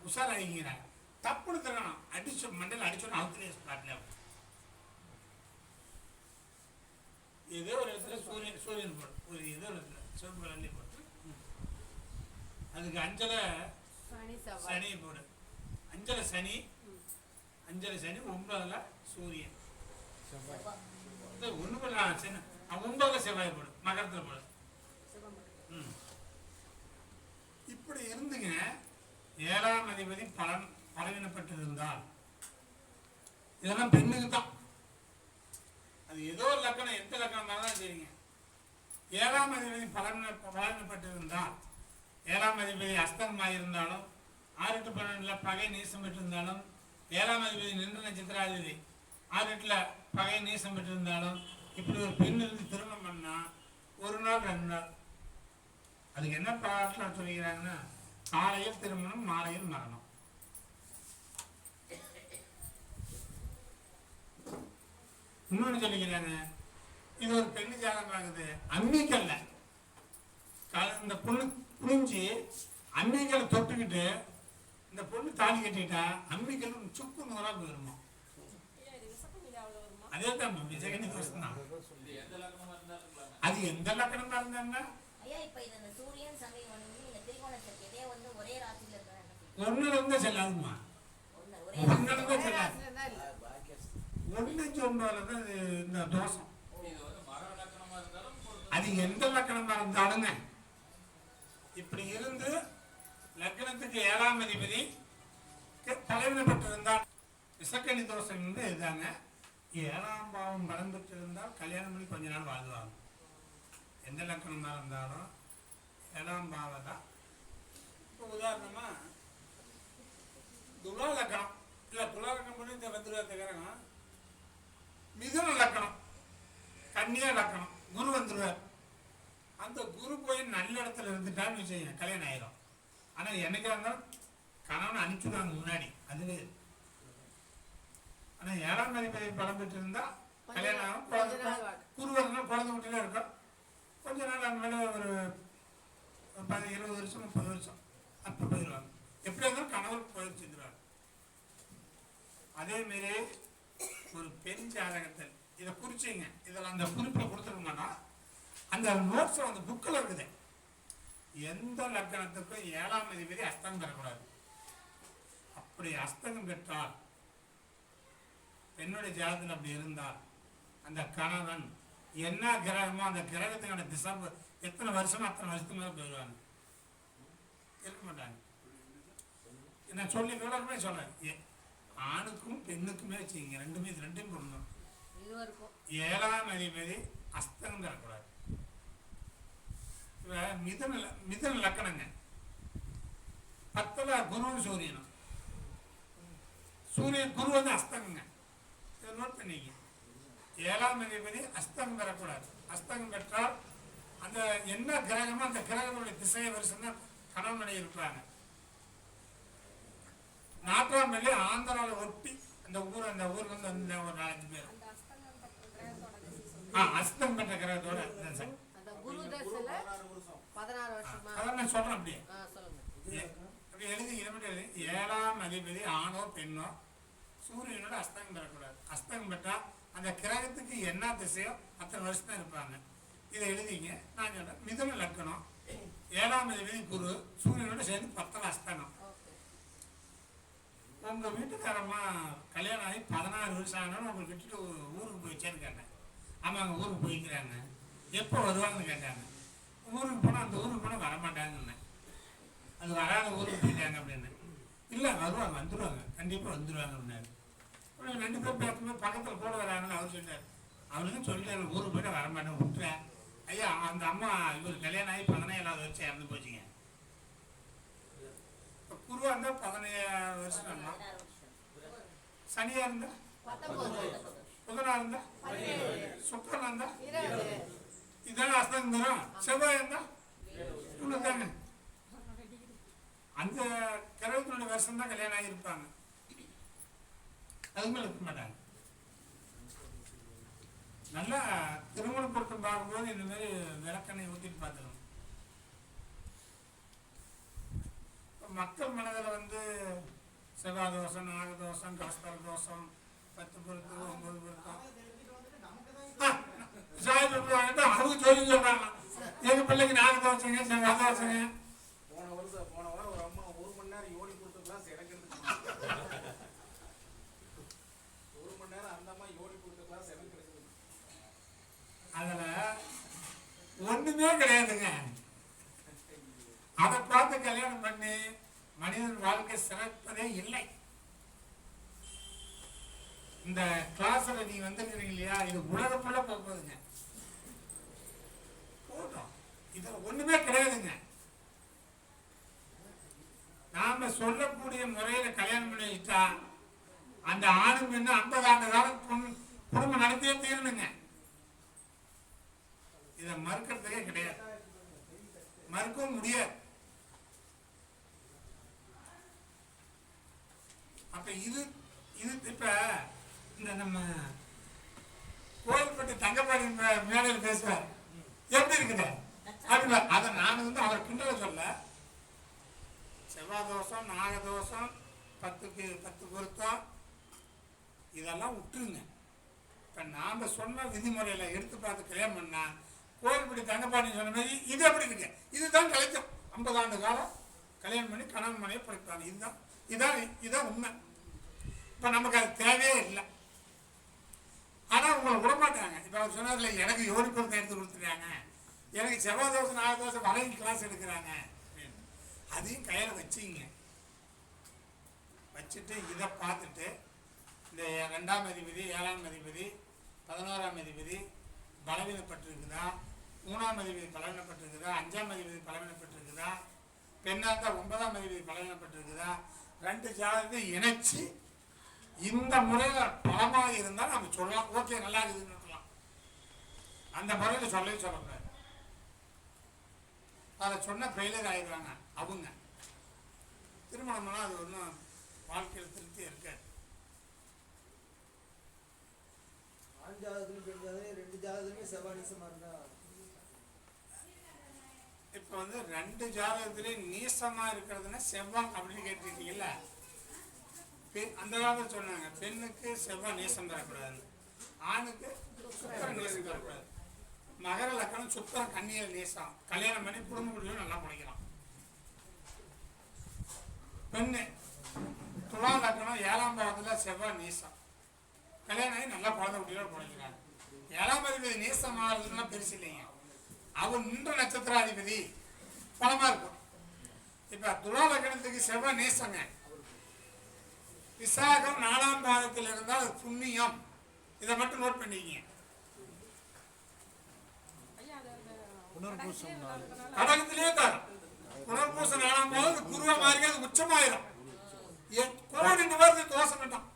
உஷாராகிங்கிறாங்க. தப்புன்னு தரணும். அடிச்சு மண்டையில் அடிச்சோன்னு அவுத்துலேயே ஸ்பாட்டில். ஏதோ ஒரு இடத்துல சூரியன் போடும். ஒரு ஏதோ ஒரு இடத்துல சிவப்பு அள்ளி போட்டு அதுக்கு அஞ்சலை சனி செவ்வாய். சனி போடு. அஞ்சலை சனி 9 சூரியன். ஒன்று போல சின்ன 9 செவ்வாய் போடு, மகரத்தில் போடு. இப்படி இருந்துங்க 7ஆம் அதிபதி பலவீனப்பட்டு இருந்தால் இதெல்லாம் பெண்ணுக்கு தான். அது ஏதோ ஒரு லக்கணம், எந்த லக்கணமாக தான் சரிங்க. 7ஆம் அதிபதி பலவீனப்பட்டு இருந்தால், 7ஆம் அதிபதி அஸ்தங்கமாக இருந்தாலும், 6, 8, 12 பகை நீசம் பெற்றிருந்தாலும், 7ஆம் அதிபதி நின்ற நட்சத்திராதிபதி 6, 8 பகை நீசம் பெற்றிருந்தாலும், இப்படி ஒரு பெண் இருந்து திருமணம் பண்ணால் 1 நாள் 2 நாள் அதுக்கு என்ன பாட்டில் சொல்லிக்கிறாங்கன்னா, காலையில் திருமணம் மாலையில் மரணம். இன்னொன்று சொல்லிக்கிறாங்க, இது ஒரு பெண்ணு ஜாதகம் ஆகுது. அம்மிக்கல்ல இந்த பொண்ணு புரிஞ்சு அம்மிக்கலை தொட்டுக்கிட்டு இந்த பொண்ணு தாலி கட்டிக்கிட்டா அம்மிக்கல் சுக்கு நூறாக போயிருமா. அதே தான் விஜயகனி தோஷம் தான். அது எந்த லக்கணமா இருந்தாங்க. ஐயா இப்போ இது அந்த சூரியன் சங்கை வந்து நீங்க திரிகோண சேர்க்கையே வந்து ஒரே ராசியில இருக்கிறாங்க. ஒன்னுல இருந்தா செல்லாதுமா. ஒரே ஒன்னுல இருந்தா செல்லாது. ராசியில தான் இல்ல. 1, 9 தான் இந்த தோஷம். அது எந்த லக்கணமா இருந்தாலுங்க இப்படி இருந்து லக்னத்துக்கு 7ஆம் அதிபதி தலைவன் பெற்றிருந்தால் விசக்கணி தோஷம் வந்து இதுதாங்க. 7ஆம் பாவம் பலம் பெற்றிருந்தால் கல்யாணம் பண்ணி கொஞ்ச நாள் வாழ்வாங்க. எந்த லக்கணமாக இருந்தாலும் 7ஆம் பாவம் தான். இப்போ உதாரணமாக துலா லக்கணம் இல்லை, துலா லக்கணம் பண்ணி இந்த வந்துருவாருக்காரங்க. மிதுன லக்கணம், கன்னியா லக்கணம், குரு வந்துடுவார். அந்த குரு போய் நல்ல இடத்துல இருந்துட்டான்னு வச்சுக்கோங்க, கல்யாணம் ஆயிரும். ஆனால் என்னைக்கா இருந்தாலும் கணவனை அனுப்பிச்சுடுவாங்க முன்னாடி, அதுவே. ஆனால் 7ஆம் அதிபதி பலம் பெற்று இருந்தால் கல்யாணம் ஆகும். குரு வரணும், குழந்தை வீட்டிலே இருக்கும். கொஞ்ச நாள் அந்த மேலே ஒரு 20 வருஷம் 30 வருஷம் அப்போ போயிடுவாங்க. எப்படி இருந்தாலும் கணவர் போய் செஞ்சுருவாங்க. அதேமாரி ஒரு பெண் ஜாதகத்தில் இதை குறிச்சிங்க. இதில் அந்த குறிப்பில் கொடுத்துருக்கோம்னா அந்த நோட்ஸில் அந்த புக்கில் இருக்குது. எந்த லக்கணத்துக்கும் 7ஆம் அதிபதி அஸ்தங்கம் பெறக்கூடாது. அப்படி அஸ்தங்கம் பெற்றால், பெண்ணுடைய ஜாதகத்தில் அப்படி இருந்தால், அந்த கணவன் என்ன கிரகமோ அந்த கிரகத்துக்கான திசை எத்தனை வருஷமோ அத்தனை வருஷத்துக்கு மேலே போயிடுவாங்க, இருக்க மாட்டாங்க. நான் சொல்லி விவரமே சொல்றேன். ஆணுக்கும் பெண்ணுக்குமே வச்சுக்கிங்க, ரெண்டையும் பண்ணணும். 7ஆம் அதிபதி அஸ்தங்கம் பெறக்கூடாது. மிதன லக்கணங்க, 10ல் குருவும் சூரியனும். சூரியன் குரு வந்து அஸ்தங்கங்க. இதை நோட் பண்ணிக்க. 7ஆம் அதிபதி அஸ்தங்கம் பெறக்கூடாது. அஸ்தங்கம் பெற்றால் அந்த என்ன கிரகமோ அந்த கிரகங்களுடைய திசையை வருஷம் தான் கணவன் மனைவி இருப்பாங்க. 4ஆம் நிலை ஆந்திராவில் ஒட்டி அந்த ஊருக்கு வந்து ஒரு 4-5 பேர் அஸ்தங்கம் பெற்ற கிரகத்தோட அதான் நான் சொல்றேன். அப்படியே அப்படி எழுதி இதை மட்டும் எழுதி. 7ஆம் அதிபதி ஆணோ பெண்ணோ சூரியனோட அஸ்தங்கம் பெறக்கூடாது. அஸ்தங்கம் பெற்றால் அந்த கிரகத்துக்கு என்ன திசையோ அத்தனை வருஷம் தான் இருப்பாங்க. இதை எழுதிங்க. நான் சொல்றேன், மிதுன லக்கணம், 7ஆம் அதிபதி குரு, சூரியனோட சேர்ந்து 10ல் அஸ்தங்கம். உங்கள் வீட்டுக்காரம்மா கல்யாணம் ஆகி 16 வருஷம் ஆனாலும் உங்களை விட்டுட்டு ஊருக்கு போயிடுச்சேன்னு கேட்டேன். ஆமாங்க, ஊருக்கு போய்க்கிறாங்க. எப்போ வருவாங்கன்னு கேட்டாங்க. ஊருக்கு போனால் அந்த ஊருக்கு போனால் வரமாட்டாங்கன்னு. அது வராத ஊருக்கு போயிட்டாங்க அப்படின்னு. இல்லை வருவாங்க, வந்துடுவாங்க, கண்டிப்பாக வந்துடுவாங்க அப்படின்னாரு. 2 பேர் பேசும்போது பக்கத்தில் கூட வராங்கன்னு அவர் சொன்னார். அவருக்கும் சொல்லிட்டாரு, ஊருக்கு போய்ட்டு வரமாட்டேன் விட்டுறேன். ஐயா, அந்த அம்மா இவர் கல்யாணம் ஆகி 17ஆவது வருஷம் இறந்து போச்சுங்க. இப்போ குருவாக இருந்தால் 17 வருஷம், சனியாக இருந்தா, புதனா இருந்தா, சுக்கரனா இருந்தா, இதெல்லாம் அஸ்தங்கம் தரும். செவ்வாய் இருந்தா தாங்க. அந்த கிரகத்தினுடைய வருஷம் தான் கல்யாணம் ஆகியிருப்பாங்க. அதுக்கு மேலே இருக்க மாட்டாங்க. நல்லா திருமண பொருத்தம் பார்க்கும்போது இந்த மாதிரி விளக்கெண்ணெய் ஊற்றிட்டு பார்த்துக்கணும். மக்கள் மனதில் வந்து செவ்வாய் தோஷம், நாகதோஷம், கஸ்தர தோஷம், 10 பொருத்தம், 9 பொருத்தம், அவங்க சொல்லி சொல்றாங்க. எங்க பிள்ளைக்கு நாகதோஷங்க, செவ்வாய் தோஷங்க. போன வாரம் ஒரு அம்மா 1 மணி நேரம் யோனி கொடுத்த கிளாஸ் எனக்கு 1 மணி நேரம் அந்த அம்மா யோனி கொடுத்த கிளாஸ் எனக்கு கிடைக்குது. அதுல ஒண்ணுமே கிடையாதுங்க. அதை பார்த்து கல்யாணம் பண்ணி மனிதன் வாழ்க்கை சிறப்பதே இல்லை. இந்த கிளாஸ்ல நீங்க வந்திருக்கிறீங்க இல்லையா, இது உலகப்புள்ள போகுதுங்க. போட்டோம், இது ஒண்ணுமே கிடையாதுங்க. நாம சொல்லக்கூடிய முறையில கல்யாணம் பண்ணி வச்சுட்டா அந்த ஆணும் பெண்ணும் 50 ஆண்டு காலம் குடும்பம் நடத்தியே தீரணுங்க. இதை மறுக்கிறதுக்கே கிடையாது, மறுக்கவும் முடியாது. அப்ப இது இப்ப இந்த நம்ம கோயில்பட்டி தங்கப்பாடி மேடையில் பேசுவார், எப்படி இருக்குது அப்படின்னா அதை நான் வந்து அவர் கிண்டல சொல்ல. செவ்வாய் தோஷம், நாகதோஷம், 10க்கு 10 பொருத்தம், இதெல்லாம் விட்டுருங்க. இப்போ நாம் சொன்ன விதிமுறையில் எடுத்து பார்த்து கல்யாணம் பண்ணா கோயில்பட்டி தங்கப்பாடி சொன்ன மாதிரி இது எப்படி இருக்கு, இதுதான் கலைக்கும். 50 ஆண்டு காலம் கல்யாணம் பண்ணி கணவன் மனையை படிப்பாங்க. இதுதான் உண்மை. இப்போ நமக்கு அது தேவையே இல்லை. ஆனால் உங்களை விடமாட்டாங்க. இப்போ அவர் சொன்னார்ல, எனக்கு யோனி பொருத்தம் எடுத்து கொடுத்துருக்காங்க, எனக்கு செவ்வாய் தோசை, நாகதோசை வரைக்கும் கிளாஸ் எடுக்கிறாங்க, அதையும் கையில் வச்சுங்க. வச்சுட்டு இதை பார்த்துட்டு இந்த 2ஆம் அதிபதி 7ஆம் அதிபதி 11ஆம் அதிபதி பலவீனப்பட்டிருக்குதா, 3ஆம் அதிபதி பலவீனப்பட்டிருக்குதா, 5ஆம் அதிபதி பலவீனப்பட்டிருக்குதா, பெண்ணாத்தா 9ஆம் அதிபதி பலவீனப்பட்டிருக்குதா, 2 ஜாதகத்தை இணைச்சி இந்த முறையில் பலமாக இருந்தால் நம்ம சொல்லலாம். ஓகே நல்லா இருக்குதுன்னு சொல்லலாம். அந்த முறையில் சொல்லவே சொல்லக்கூடாது. அதை சொன்ன ஃபெயிலியர் ஆயிடுவாங்க அவங்க. திருமணம்னா அது ஒன்றும் வாழ்க்கையில் திருப்தி இருக்காது. ஆண் ஜாதகத்துலையும் பெண் ஜாதகம் 2 ஜாதகத்துலையுமே செவ்வாய் நீசமாக இருந்தால் இப்போ வந்து 2 ஜாதகத்துலேயும் நீசமாக இருக்கிறதுனா செவ்வாய் அப்படின்னு கேட்டுருக்கீங்கல்ல. அந்த காலத்தில் சொன்னாங்க பெண்ணுக்கு செவ்வாய் நீசம் தரக்கூடாது, ஆணுக்கு சுக்கிரன் நீசம் தரக்கூடாது. மகர லக்கணம் சுக்கிரன் கன்னியில் நீசம், கல்யாணம் பண்ணி குடும்ப குடியும் நல்லா பிடிக்கலாம். பெண்ணு துலா லக்கணம் 7ஆம் பாவத்தில் செவ்வாய் நீசம், கல்யாணம் ஆகி நல்லா குழந்தை குட்டியோட பிடிக்கிறாங்க. 7ஆம் அதிபதி நீசம் ஆகிறதுனா பெருசு இல்லைங்க. அவன் நின்ற நட்சத்திராதிபதி பலமாக இருக்கும். இப்போ துலா லக்கணத்துக்கு செவ்வாய் நீசங்க, விசாகம் 4ஆம் பாதத்தில் இருந்தால் அது புண்ணியம். இதை மட்டும் நோட் பண்ணிக்கிங்க. கடகத்திலே தான் புனர்பூசம் 4ஆம் பாதம் குருவா மாறி அது உச்சமாயிரும். கோடி நிவர்த்தி தோஷம் வேண்டாம்.